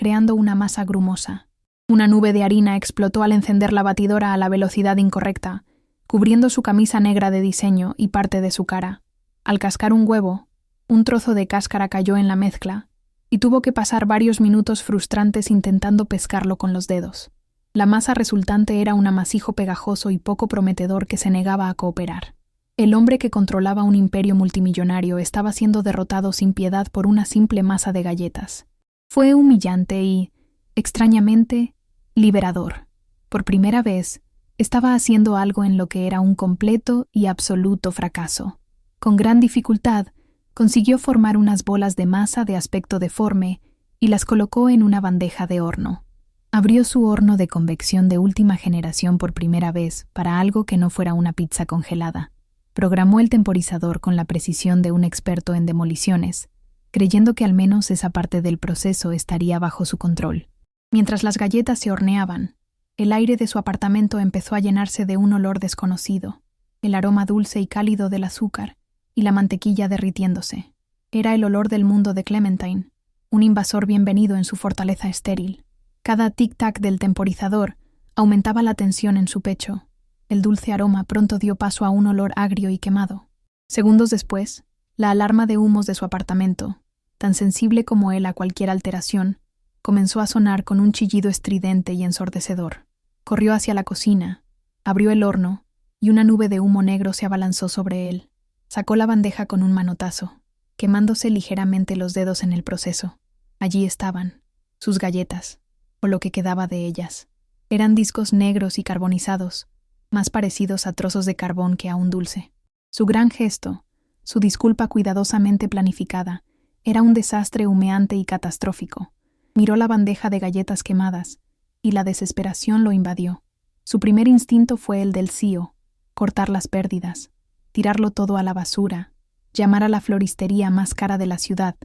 creando una masa grumosa. Una nube de harina explotó al encender la batidora a la velocidad incorrecta, cubriendo su camisa negra de diseño y parte de su cara. Al cascar un huevo, un trozo de cáscara cayó en la mezcla, y tuvo que pasar varios minutos frustrantes intentando pescarlo con los dedos. La masa resultante era un amasijo pegajoso y poco prometedor que se negaba a cooperar. El hombre que controlaba un imperio multimillonario estaba siendo derrotado sin piedad por una simple masa de galletas. Fue humillante y, extrañamente, liberador. Por primera vez, estaba haciendo algo en lo que era un completo y absoluto fracaso. Con gran dificultad, consiguió formar unas bolas de masa de aspecto deforme y las colocó en una bandeja de horno. Abrió su horno de convección de última generación por primera vez para algo que no fuera una pizza congelada. Programó el temporizador con la precisión de un experto en demoliciones, creyendo que al menos esa parte del proceso estaría bajo su control. Mientras las galletas se horneaban, el aire de su apartamento empezó a llenarse de un olor desconocido, el aroma dulce y cálido del azúcar y la mantequilla derritiéndose. Era el olor del mundo de Clementine, un invasor bienvenido en su fortaleza estéril. Cada tic-tac del temporizador aumentaba la tensión en su pecho. El dulce aroma pronto dio paso a un olor agrio y quemado. Segundos después, la alarma de humos de su apartamento, tan sensible como él a cualquier alteración, comenzó a sonar con un chillido estridente y ensordecedor. Corrió hacia la cocina, abrió el horno, y una nube de humo negro se abalanzó sobre él. Sacó la bandeja con un manotazo, quemándose ligeramente los dedos en el proceso. Allí estaban, sus galletas, o lo que quedaba de ellas. Eran discos negros y carbonizados, más parecidos a trozos de carbón que a un dulce. Su gran gesto, su disculpa cuidadosamente planificada, era un desastre humeante y catastrófico. Miró la bandeja de galletas quemadas, y la desesperación lo invadió. Su primer instinto fue el del CEO, cortar las pérdidas, tirarlo todo a la basura, llamar a la floristería más cara de la ciudad,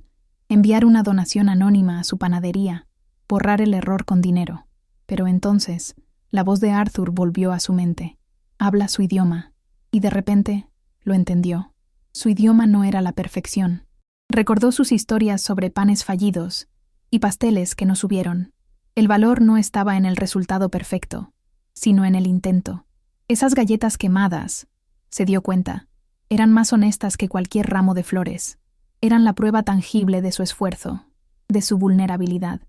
enviar una donación anónima a su panadería, borrar el error con dinero. Pero entonces, la voz de Arthur volvió a su mente. Habla su idioma, y de repente lo entendió. Su idioma no era la perfección. Recordó sus historias sobre panes fallidos y pasteles que no subieron. El valor no estaba en el resultado perfecto, sino en el intento. Esas galletas quemadas, se dio cuenta, eran más honestas que cualquier ramo de flores. Eran la prueba tangible de su esfuerzo, de su vulnerabilidad.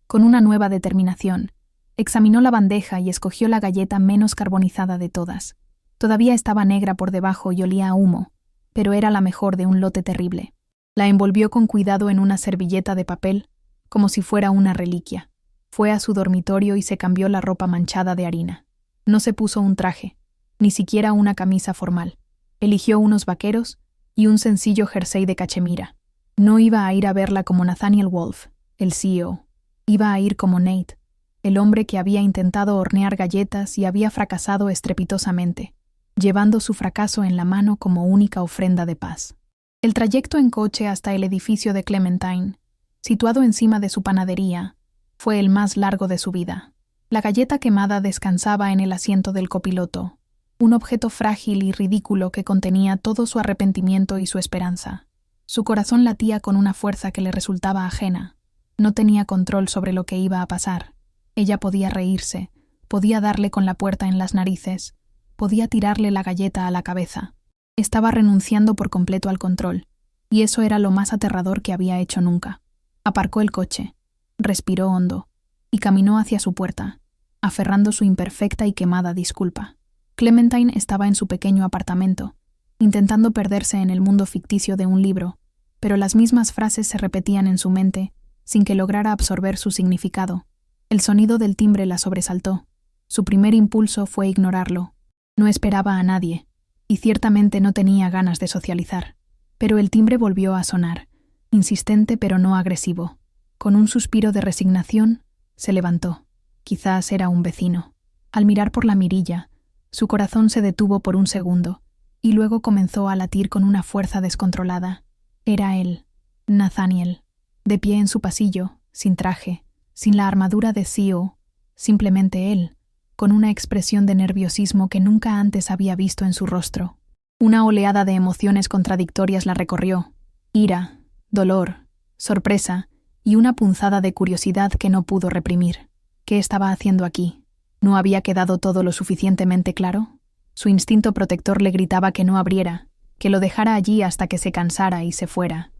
Con una nueva determinación, examinó la bandeja y escogió la galleta menos carbonizada de todas. Todavía estaba negra por debajo y olía a humo, pero era la mejor de un lote terrible. La envolvió con cuidado en una servilleta de papel, como si fuera una reliquia. Fue a su dormitorio y se cambió la ropa manchada de harina. No se puso un traje, ni siquiera una camisa formal. Eligió unos vaqueros y un sencillo jersey de cachemira. No iba a ir a verla como Nathaniel Wolf, el CEO. Iba a ir como Nate, el hombre que había intentado hornear galletas y había fracasado estrepitosamente, llevando su fracaso en la mano como única ofrenda de paz. El trayecto en coche hasta el edificio de Clementine, situado encima de su panadería, fue el más largo de su vida. La galleta quemada descansaba en el asiento del copiloto, un objeto frágil y ridículo que contenía todo su arrepentimiento y su esperanza. Su corazón latía con una fuerza que le resultaba ajena. No tenía control sobre lo que iba a pasar. Ella podía reírse, podía darle con la puerta en las narices, podía tirarle la galleta a la cabeza. Estaba renunciando por completo al control, y eso era lo más aterrador que había hecho nunca. Aparcó el coche, respiró hondo, y caminó hacia su puerta, aferrando su imperfecta y quemada disculpa. Clementine estaba en su pequeño apartamento, intentando perderse en el mundo ficticio de un libro, pero las mismas frases se repetían en su mente, sin que lograra absorber su significado. El sonido del timbre la sobresaltó. Su primer impulso fue ignorarlo. No esperaba a nadie, y ciertamente no tenía ganas de socializar. Pero el timbre volvió a sonar, insistente pero no agresivo. Con un suspiro de resignación, se levantó. Quizás era un vecino. Al mirar por la mirilla, su corazón se detuvo por un segundo, y luego comenzó a latir con una fuerza descontrolada. Era él, Nathaniel, de pie en su pasillo, sin traje, sin la armadura de CEO, simplemente él, con una expresión de nerviosismo que nunca antes había visto en su rostro. Una oleada de emociones contradictorias la recorrió: ira, dolor, sorpresa y una punzada de curiosidad que no pudo reprimir. ¿Qué estaba haciendo aquí? ¿No había quedado todo lo suficientemente claro? Su instinto protector le gritaba que no abriera, que lo dejara allí hasta que se cansara y se fuera.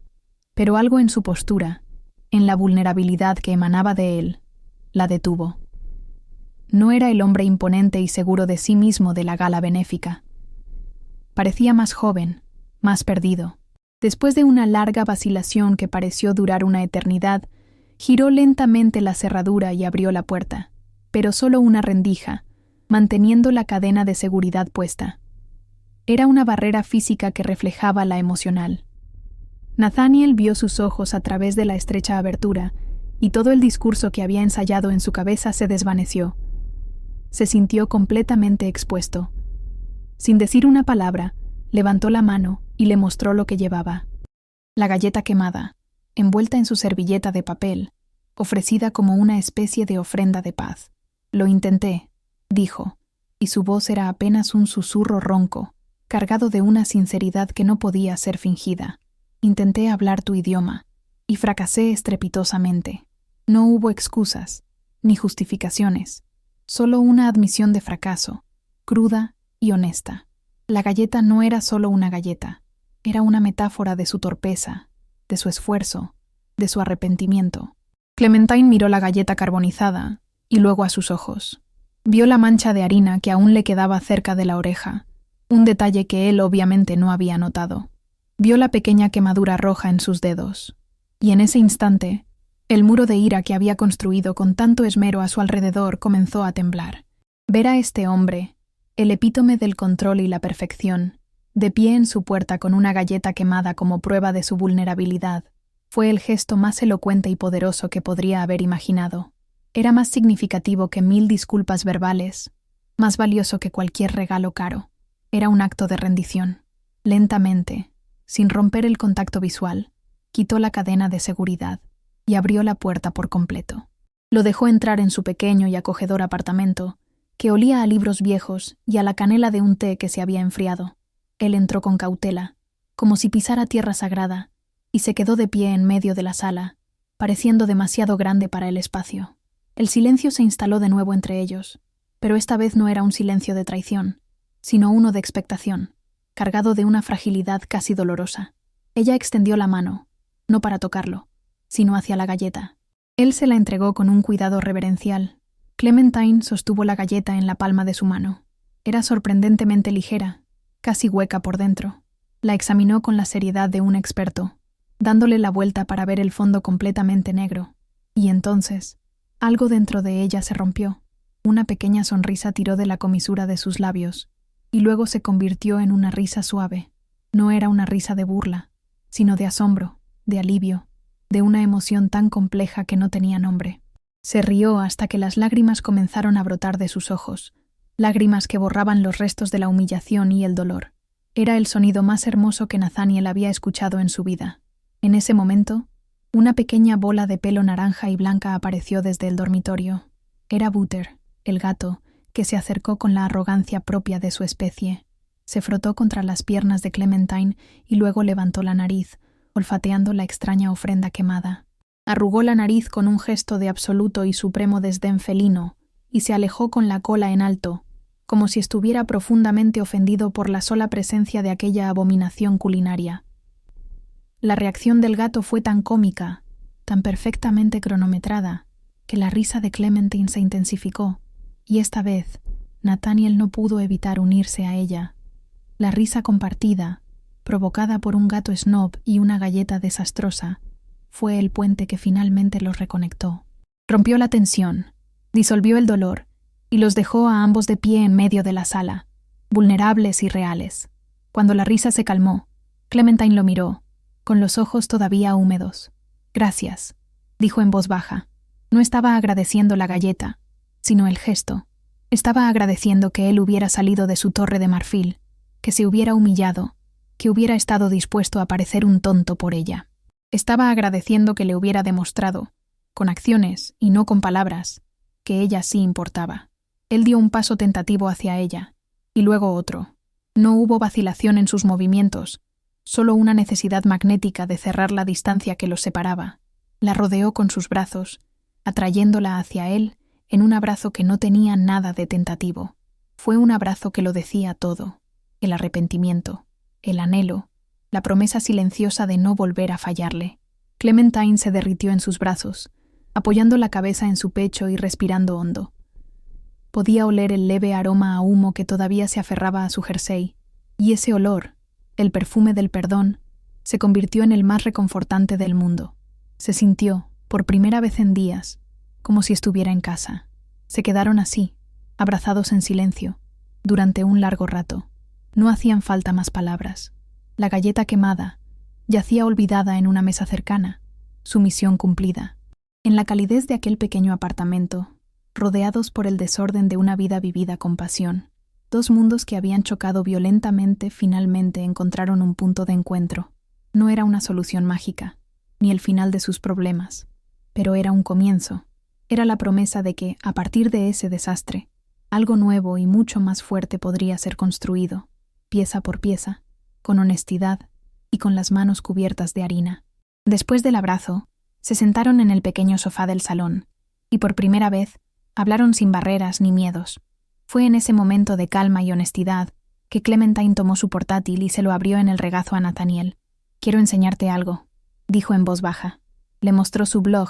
Pero algo en su postura, en la vulnerabilidad que emanaba de él, la detuvo. No era el hombre imponente y seguro de sí mismo de la gala benéfica. Parecía más joven, más perdido. Después de una larga vacilación que pareció durar una eternidad, giró lentamente la cerradura y abrió la puerta, pero solo una rendija, manteniendo la cadena de seguridad puesta. Era una barrera física que reflejaba la emocional. Nathaniel vio sus ojos a través de la estrecha abertura, y todo el discurso que había ensayado en su cabeza se desvaneció. Se sintió completamente expuesto. Sin decir una palabra, levantó la mano y le mostró lo que llevaba. La galleta quemada, envuelta en su servilleta de papel, ofrecida como una especie de ofrenda de paz. «Lo intenté», dijo, y su voz era apenas un susurro ronco, cargado de una sinceridad que no podía ser fingida. «Intenté hablar tu idioma, y fracasé estrepitosamente. No hubo excusas, ni justificaciones, solo una admisión de fracaso, cruda y honesta. La galleta no era solo una galleta, era una metáfora de su torpeza, de su esfuerzo, de su arrepentimiento». Clementine miró la galleta carbonizada y luego a sus ojos. Vio la mancha de harina que aún le quedaba cerca de la oreja, un detalle que él obviamente no había notado. Vio la pequeña quemadura roja en sus dedos, y en ese instante, el muro de ira que había construido con tanto esmero a su alrededor comenzó a temblar. Ver a este hombre, el epítome del control y la perfección, de pie en su puerta con una galleta quemada como prueba de su vulnerabilidad, fue el gesto más elocuente y poderoso que podría haber imaginado. Era más significativo que 1000 disculpas verbales, más valioso que cualquier regalo caro. Era un acto de rendición. Lentamente, sin romper el contacto visual, quitó la cadena de seguridad y abrió la puerta por completo. Lo dejó entrar en su pequeño y acogedor apartamento, que olía a libros viejos y a la canela de un té que se había enfriado. Él entró con cautela, como si pisara tierra sagrada, y se quedó de pie en medio de la sala, pareciendo demasiado grande para el espacio. El silencio se instaló de nuevo entre ellos, pero esta vez no era un silencio de traición, sino uno de expectación, cargado de una fragilidad casi dolorosa. Ella extendió la mano, no para tocarlo, sino hacia la galleta. Él se la entregó con un cuidado reverencial. Clementine sostuvo la galleta en la palma de su mano. Era sorprendentemente ligera, casi hueca por dentro. La examinó con la seriedad de un experto, dándole la vuelta para ver el fondo completamente negro. Y entonces, algo dentro de ella se rompió. Una pequeña sonrisa tiró de la comisura de sus labios, y luego se convirtió en una risa suave. No era una risa de burla, sino de asombro, de alivio, de una emoción tan compleja que no tenía nombre. Se rió hasta que las lágrimas comenzaron a brotar de sus ojos, lágrimas que borraban los restos de la humillación y el dolor. Era el sonido más hermoso que Nathaniel había escuchado en su vida. En ese momento, una pequeña bola de pelo naranja y blanca apareció desde el dormitorio. Era Butter, el gato, que se acercó con la arrogancia propia de su especie. Se frotó contra las piernas de Clementine y luego levantó la nariz, olfateando la extraña ofrenda quemada. Arrugó la nariz con un gesto de absoluto y supremo desdén felino y se alejó con la cola en alto, como si estuviera profundamente ofendido por la sola presencia de aquella abominación culinaria. La reacción del gato fue tan cómica, tan perfectamente cronometrada, que la risa de Clementine se intensificó, y esta vez Nathaniel no pudo evitar unirse a ella. La risa compartida, provocada por un gato snob y una galleta desastrosa, fue el puente que finalmente los reconectó. Rompió la tensión, disolvió el dolor y los dejó a ambos de pie en medio de la sala, vulnerables y reales. Cuando la risa se calmó, Clementine lo miró, con los ojos todavía húmedos. «Gracias», dijo en voz baja. No estaba agradeciendo la galleta, sino el gesto. Estaba agradeciendo que él hubiera salido de su torre de marfil, que se hubiera humillado, que hubiera estado dispuesto a parecer un tonto por ella. Estaba agradeciendo que le hubiera demostrado, con acciones y no con palabras, que ella sí importaba. Él dio un paso tentativo hacia ella, y luego otro. No hubo vacilación en sus movimientos, solo una necesidad magnética de cerrar la distancia que los separaba. La rodeó con sus brazos, atrayéndola hacia él en un abrazo que no tenía nada de tentativo. Fue un abrazo que lo decía todo: el arrepentimiento, el anhelo, la promesa silenciosa de no volver a fallarle. Clementine se derritió en sus brazos, apoyando la cabeza en su pecho y respirando hondo. Podía oler el leve aroma a humo que todavía se aferraba a su jersey, y ese olor, el perfume del perdón, se convirtió en el más reconfortante del mundo. Se sintió, por primera vez en días, como si estuviera en casa. Se quedaron así, abrazados en silencio, durante un largo rato. No hacían falta más palabras. La galleta quemada yacía olvidada en una mesa cercana, su misión cumplida. En la calidez de aquel pequeño apartamento, rodeados por el desorden de una vida vivida con pasión, dos mundos que habían chocado violentamente finalmente encontraron un punto de encuentro. No era una solución mágica, ni el final de sus problemas, pero era un comienzo. Era la promesa de que, a partir de ese desastre, algo nuevo y mucho más fuerte podría ser construido, pieza por pieza, con honestidad y con las manos cubiertas de harina. Después del abrazo, se sentaron en el pequeño sofá del salón, y por primera vez hablaron sin barreras ni miedos. Fue en ese momento de calma y honestidad que Clementine tomó su portátil y se lo abrió en el regazo a Nathaniel. «Quiero enseñarte algo», dijo en voz baja. Le mostró su blog,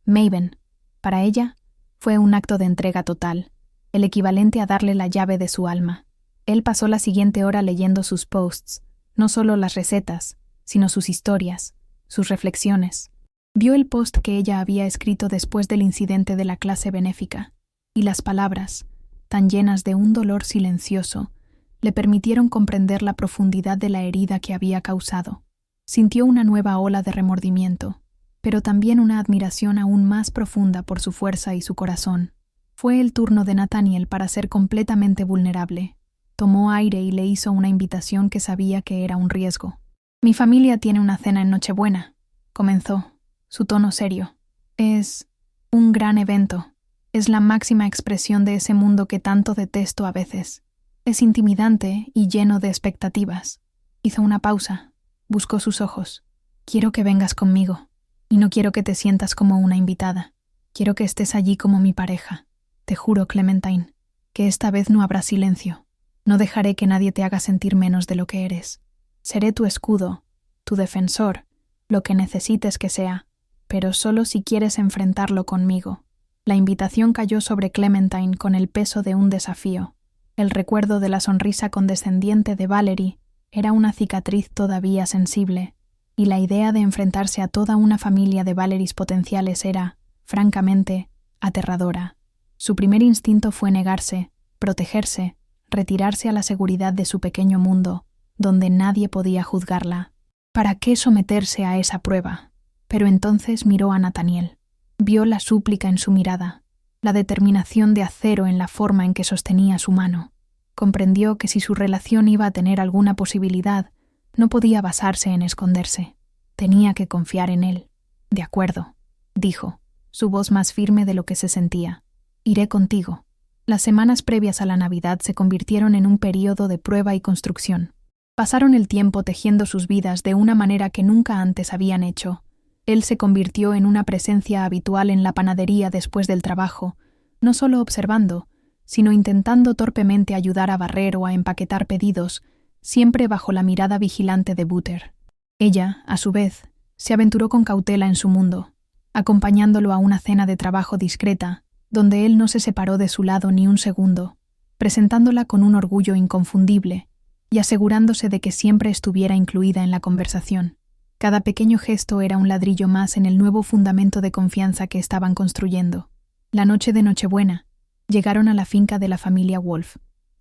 Maven. Para ella, fue un acto de entrega total, el equivalente a darle la llave de su alma. Él pasó la siguiente hora leyendo sus posts, no solo las recetas, sino sus historias, sus reflexiones. Vio el post que ella había escrito después del incidente de la clase benéfica, y las palabras, tan llenas de un dolor silencioso, le permitieron comprender la profundidad de la herida que había causado. Sintió una nueva ola de remordimiento, pero también una admiración aún más profunda por su fuerza y su corazón. Fue el turno de Nathaniel para ser completamente vulnerable. Tomó aire y le hizo una invitación que sabía que era un riesgo. «Mi familia tiene una cena en Nochebuena», comenzó, su tono serio. «Es un gran evento. Es la máxima expresión de ese mundo que tanto detesto a veces. Es intimidante y lleno de expectativas». Hizo una pausa, buscó sus ojos. «Quiero que vengas conmigo, y no quiero que te sientas como una invitada. Quiero que estés allí como mi pareja. Te juro, Clementine, que esta vez no habrá silencio. No dejaré que nadie te haga sentir menos de lo que eres. Seré tu escudo, tu defensor, lo que necesites que sea, pero solo si quieres enfrentarlo conmigo». La invitación cayó sobre Clementine con el peso de un desafío. El recuerdo de la sonrisa condescendiente de Valerie era una cicatriz todavía sensible, y la idea de enfrentarse a toda una familia de Valeries potenciales era, francamente, aterradora. Su primer instinto fue negarse, protegerse, retirarse a la seguridad de su pequeño mundo, donde nadie podía juzgarla. ¿Para qué someterse a esa prueba? Pero entonces miró a Nathaniel. Vio la súplica en su mirada, la determinación de acero en la forma en que sostenía su mano. Comprendió que si su relación iba a tener alguna posibilidad, no podía basarse en esconderse. Tenía que confiar en él. «De acuerdo», dijo, su voz más firme de lo que se sentía. «Iré contigo». Las semanas previas a la Navidad se convirtieron en un período de prueba y construcción. Pasaron el tiempo tejiendo sus vidas de una manera que nunca antes habían hecho. Él se convirtió en una presencia habitual en la panadería después del trabajo, no solo observando, sino intentando torpemente ayudar a barrer o a empaquetar pedidos, siempre bajo la mirada vigilante de Butter. Ella, a su vez, se aventuró con cautela en su mundo, acompañándolo a una cena de trabajo discreta, donde él no se separó de su lado ni un segundo, presentándola con un orgullo inconfundible y asegurándose de que siempre estuviera incluida en la conversación. Cada pequeño gesto era un ladrillo más en el nuevo fundamento de confianza que estaban construyendo. La noche de Nochebuena, llegaron a la finca de la familia Wolf.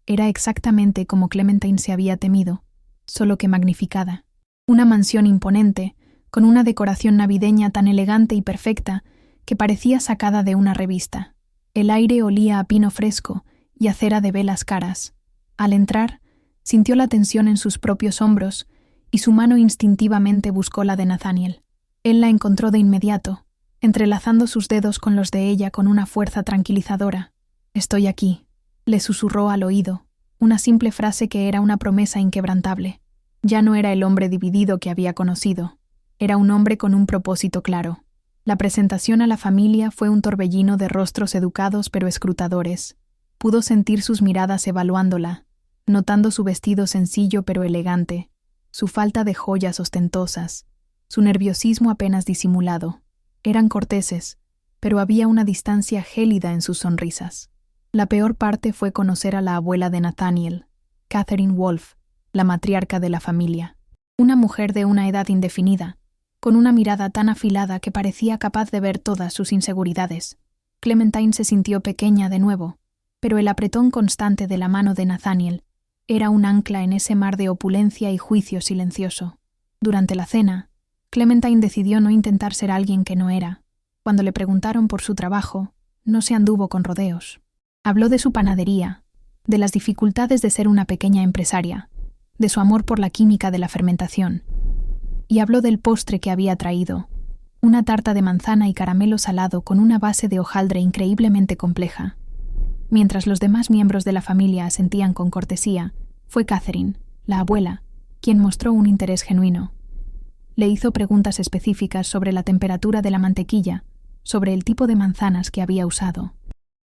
Era exactamente como Clementine se había temido, solo que magnificada. Una mansión imponente, con una decoración navideña tan elegante y perfecta que parecía sacada de una revista. El aire olía a pino fresco y a cera de velas caras. Al entrar, sintió la tensión en sus propios hombros y su mano instintivamente buscó la de Nathaniel. Él la encontró de inmediato, entrelazando sus dedos con los de ella con una fuerza tranquilizadora. «Estoy aquí», le susurró al oído, una simple frase que era una promesa inquebrantable. Ya no era el hombre dividido que había conocido. Era un hombre con un propósito claro. La presentación a la familia fue un torbellino de rostros educados pero escrutadores. Pudo sentir sus miradas evaluándola, notando su vestido sencillo pero elegante, su falta de joyas ostentosas, su nerviosismo apenas disimulado. Eran corteses, pero había una distancia gélida en sus sonrisas. La peor parte fue conocer a la abuela de Nathaniel, Catherine Wolfe, la matriarca de la familia. Una mujer de una edad indefinida, con una mirada tan afilada que parecía capaz de ver todas sus inseguridades. Clementine se sintió pequeña de nuevo, pero el apretón constante de la mano de Nathaniel era un ancla en ese mar de opulencia y juicio silencioso. Durante la cena, Clementine decidió no intentar ser alguien que no era. Cuando le preguntaron por su trabajo, no se anduvo con rodeos. Habló de su panadería, de las dificultades de ser una pequeña empresaria, de su amor por la química de la fermentación, y habló del postre que había traído, una tarta de manzana y caramelo salado con una base de hojaldre increíblemente compleja. Mientras los demás miembros de la familia asentían con cortesía, fue Catherine, la abuela, quien mostró un interés genuino. Le hizo preguntas específicas sobre la temperatura de la mantequilla, sobre el tipo de manzanas que había usado.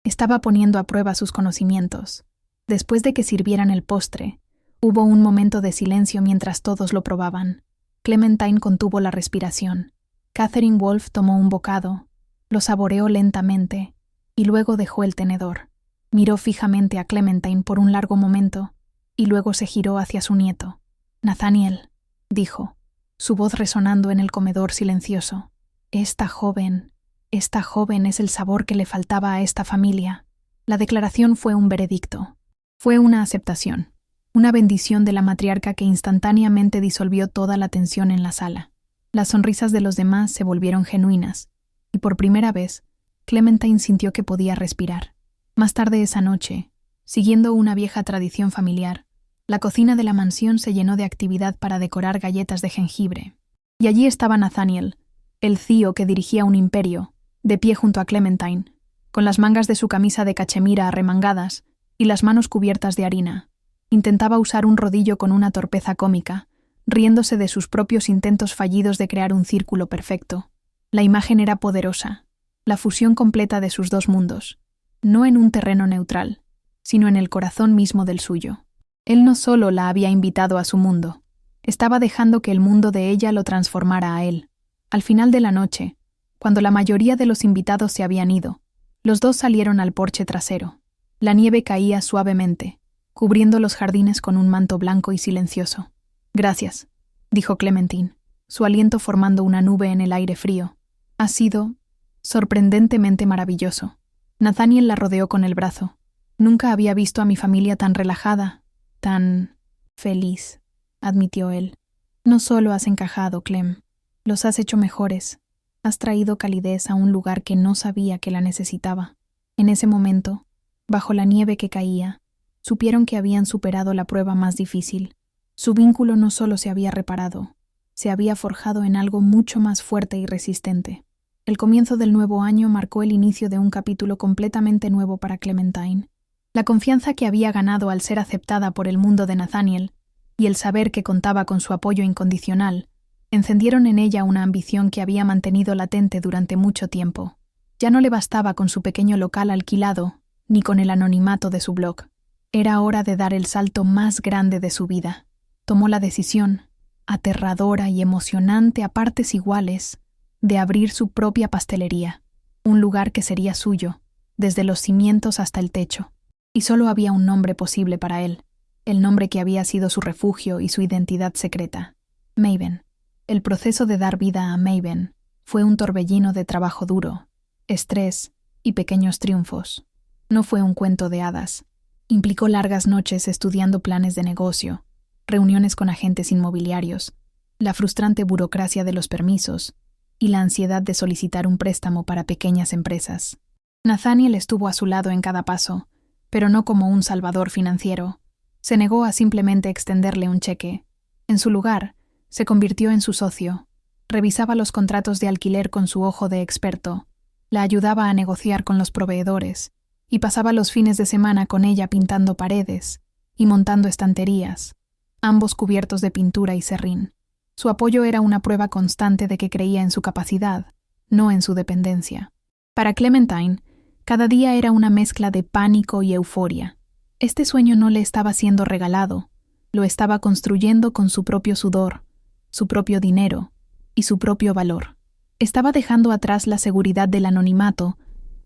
Estaba poniendo a prueba sus conocimientos. Después de que sirvieran el postre, hubo un momento de silencio mientras todos lo probaban. Clementine contuvo la respiración. Catherine Wolfe tomó un bocado, lo saboreó lentamente y luego dejó el tenedor. Miró fijamente a Clementine por un largo momento y luego se giró hacia su nieto. «Nathaniel», dijo, su voz resonando en el comedor silencioso. Esta joven es el sabor que le faltaba a esta familia». La declaración fue un veredicto. Fue una aceptación, una bendición de la matriarca que instantáneamente disolvió toda la tensión en la sala. Las sonrisas de los demás se volvieron genuinas, y por primera vez, Clementine sintió que podía respirar. Más tarde esa noche, siguiendo una vieja tradición familiar, la cocina de la mansión se llenó de actividad para decorar galletas de jengibre. Y allí estaba Nathaniel, el cío que dirigía un imperio, de pie junto a Clementine, con las mangas de su camisa de cachemira arremangadas y las manos cubiertas de harina. Intentaba usar un rodillo con una torpeza cómica, riéndose de sus propios intentos fallidos de crear un círculo perfecto. La imagen era poderosa, la fusión completa de sus dos mundos, no en un terreno neutral, sino en el corazón mismo del suyo. Él no solo la había invitado a su mundo, estaba dejando que el mundo de ella lo transformara a él. Al final de la noche, cuando la mayoría de los invitados se habían ido, los dos salieron al porche trasero. La nieve caía suavemente, cubriendo los jardines con un manto blanco y silencioso. «Gracias», dijo Clementine, su aliento formando una nube en el aire frío. «Ha sido sorprendentemente maravilloso». Nathaniel la rodeó con el brazo. «Nunca había visto a mi familia tan relajada, tan feliz», admitió él. «No solo has encajado, Clem, los has hecho mejores. Has traído calidez a un lugar que no sabía que la necesitaba». En ese momento, bajo la nieve que caía, supieron que habían superado la prueba más difícil. Su vínculo no solo se había reparado, se había forjado en algo mucho más fuerte y resistente. El comienzo del nuevo año marcó el inicio de un capítulo completamente nuevo para Clementine. La confianza que había ganado al ser aceptada por el mundo de Nathaniel y el saber que contaba con su apoyo incondicional encendieron en ella una ambición que había mantenido latente durante mucho tiempo. Ya no le bastaba con su pequeño local alquilado, ni con el anonimato de su blog. Era hora de dar el salto más grande de su vida. Tomó la decisión, aterradora y emocionante a partes iguales, de abrir su propia pastelería, un lugar que sería suyo, desde los cimientos hasta el techo. Y solo había un nombre posible para él, el nombre que había sido su refugio y su identidad secreta: Maven. El proceso de dar vida a Maven fue un torbellino de trabajo duro, estrés y pequeños triunfos. No fue un cuento de hadas. Implicó largas noches estudiando planes de negocio, reuniones con agentes inmobiliarios, la frustrante burocracia de los permisos y la ansiedad de solicitar un préstamo para pequeñas empresas. Nathaniel estuvo a su lado en cada paso, pero no como un salvador financiero. Se negó a simplemente extenderle un cheque. En su lugar, se convirtió en su socio. Revisaba los contratos de alquiler con su ojo de experto, la ayudaba a negociar con los proveedores y pasaba los fines de semana con ella pintando paredes y montando estanterías, ambos cubiertos de pintura y serrín. Su apoyo era una prueba constante de que creía en su capacidad, no en su dependencia. Para Clementine, cada día era una mezcla de pánico y euforia. Este sueño no le estaba siendo regalado, lo estaba construyendo con su propio sudor, su propio dinero y su propio valor. Estaba dejando atrás la seguridad del anonimato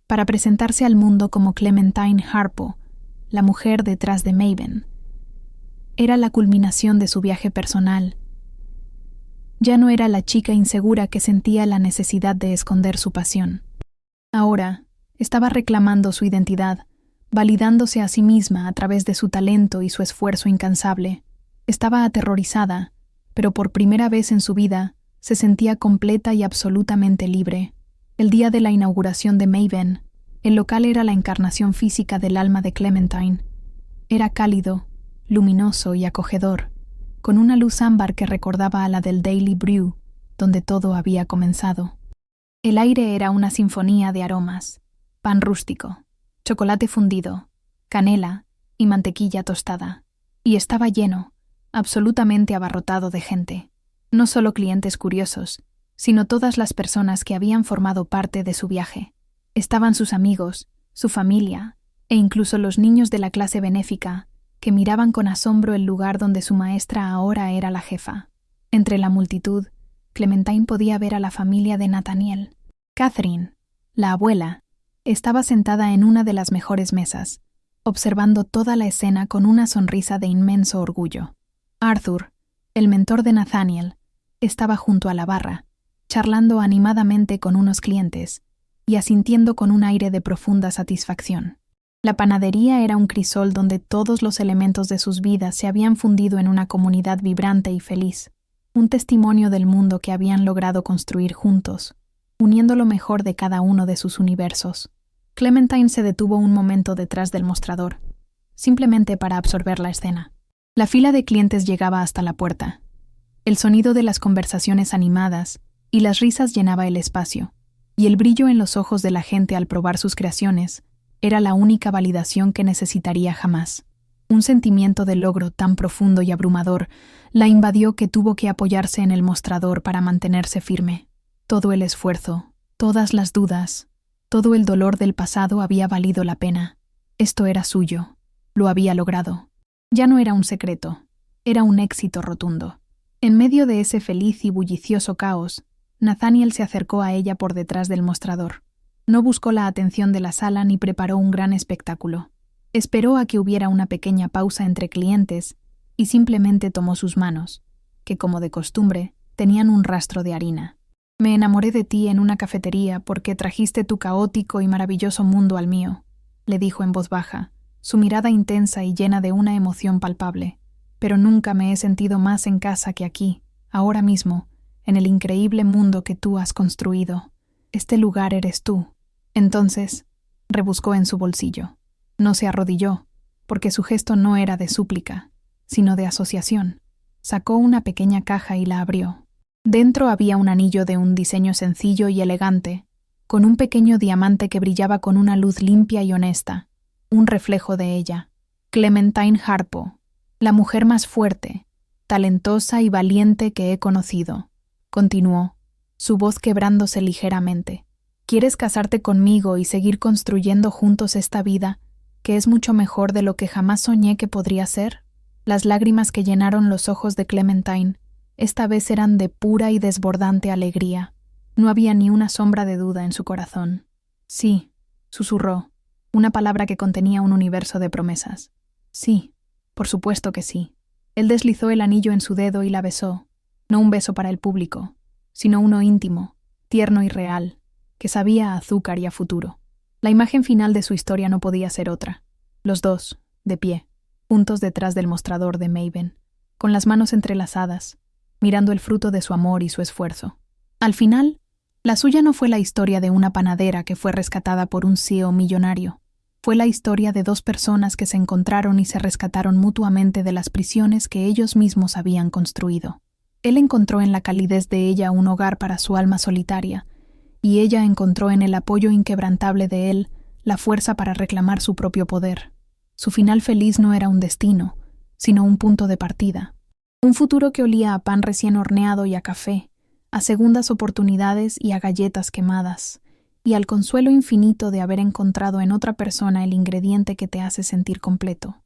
para presentarse al mundo como Clementine Harpo, la mujer detrás de Maven. Era la culminación de su viaje personal. Ya no era la chica insegura que sentía la necesidad de esconder su pasión. Ahora estaba reclamando su identidad, validándose a sí misma a través de su talento y su esfuerzo incansable. Estaba aterrorizada, pero por primera vez en su vida se sentía completa y absolutamente libre. El día de la inauguración de Maven, el local era la encarnación física del alma de Clementine. Era cálido, luminoso y acogedor, con una luz ámbar que recordaba a la del Daily Brew, donde todo había comenzado. El aire era una sinfonía de aromas: pan rústico, chocolate fundido, canela y mantequilla tostada. Y estaba lleno, absolutamente abarrotado de gente. No solo clientes curiosos, sino todas las personas que habían formado parte de su viaje. Estaban sus amigos, su familia, e incluso los niños de la clase benéfica, que miraban con asombro el lugar donde su maestra ahora era la jefa. Entre la multitud, Clementine podía ver a la familia de Nathaniel. Catherine, la abuela, estaba sentada en una de las mejores mesas, observando toda la escena con una sonrisa de inmenso orgullo. Arthur, el mentor de Nathaniel, estaba junto a la barra, charlando animadamente con unos clientes y asintiendo con un aire de profunda satisfacción. La panadería era un crisol donde todos los elementos de sus vidas se habían fundido en una comunidad vibrante y feliz, un testimonio del mundo que habían logrado construir juntos, uniendo lo mejor de cada uno de sus universos. Clementine se detuvo un momento detrás del mostrador, simplemente para absorber la escena. La fila de clientes llegaba hasta la puerta. El sonido de las conversaciones animadas y las risas llenaba el espacio, y el brillo en los ojos de la gente al probar sus creaciones era la única validación que necesitaría jamás. Un sentimiento de logro tan profundo y abrumador la invadió que tuvo que apoyarse en el mostrador para mantenerse firme. Todo el esfuerzo, todas las dudas, todo el dolor del pasado había valido la pena. Esto era suyo. Lo había logrado. Ya no era un secreto. Era un éxito rotundo. En medio de ese feliz y bullicioso caos, Nathaniel se acercó a ella por detrás del mostrador. No buscó la atención de la sala ni preparó un gran espectáculo. Esperó a que hubiera una pequeña pausa entre clientes y simplemente tomó sus manos, que como de costumbre, tenían un rastro de harina. Me enamoré de ti en una cafetería porque trajiste tu caótico y maravilloso mundo al mío, le dijo en voz baja, su mirada intensa y llena de una emoción palpable. Pero nunca me he sentido más en casa que aquí, ahora mismo, en el increíble mundo que tú has construido. Este lugar eres tú. Entonces, rebuscó en su bolsillo. No se arrodilló, porque su gesto no era de súplica, sino de asociación. Sacó una pequeña caja y la abrió. Dentro había un anillo de un diseño sencillo y elegante, con un pequeño diamante que brillaba con una luz limpia y honesta, un reflejo de ella. Clementine Harpo, la mujer más fuerte, talentosa y valiente que he conocido, continuó, su voz quebrándose ligeramente. ¿Quieres casarte conmigo y seguir construyendo juntos esta vida, que es mucho mejor de lo que jamás soñé que podría ser? Las lágrimas que llenaron los ojos de Clementine esta vez eran de pura y desbordante alegría. No había ni una sombra de duda en su corazón. Sí, susurró, una palabra que contenía un universo de promesas. Sí, por supuesto que sí. Él deslizó el anillo en su dedo y la besó, no un beso para el público, sino uno íntimo, tierno y real, que sabía a azúcar y a futuro. La imagen final de su historia no podía ser otra. Los dos, de pie, juntos detrás del mostrador de Maven, con las manos entrelazadas, mirando el fruto de su amor y su esfuerzo. Al final, la suya no fue la historia de una panadera que fue rescatada por un CEO millonario. Fue la historia de dos personas que se encontraron y se rescataron mutuamente de las prisiones que ellos mismos habían construido. Él encontró en la calidez de ella un hogar para su alma solitaria, y ella encontró en el apoyo inquebrantable de él la fuerza para reclamar su propio poder. Su final feliz no era un destino, sino un punto de partida. Un futuro que olía a pan recién horneado y a café, a segundas oportunidades y a galletas quemadas, y al consuelo infinito de haber encontrado en otra persona el ingrediente que te hace sentir completo.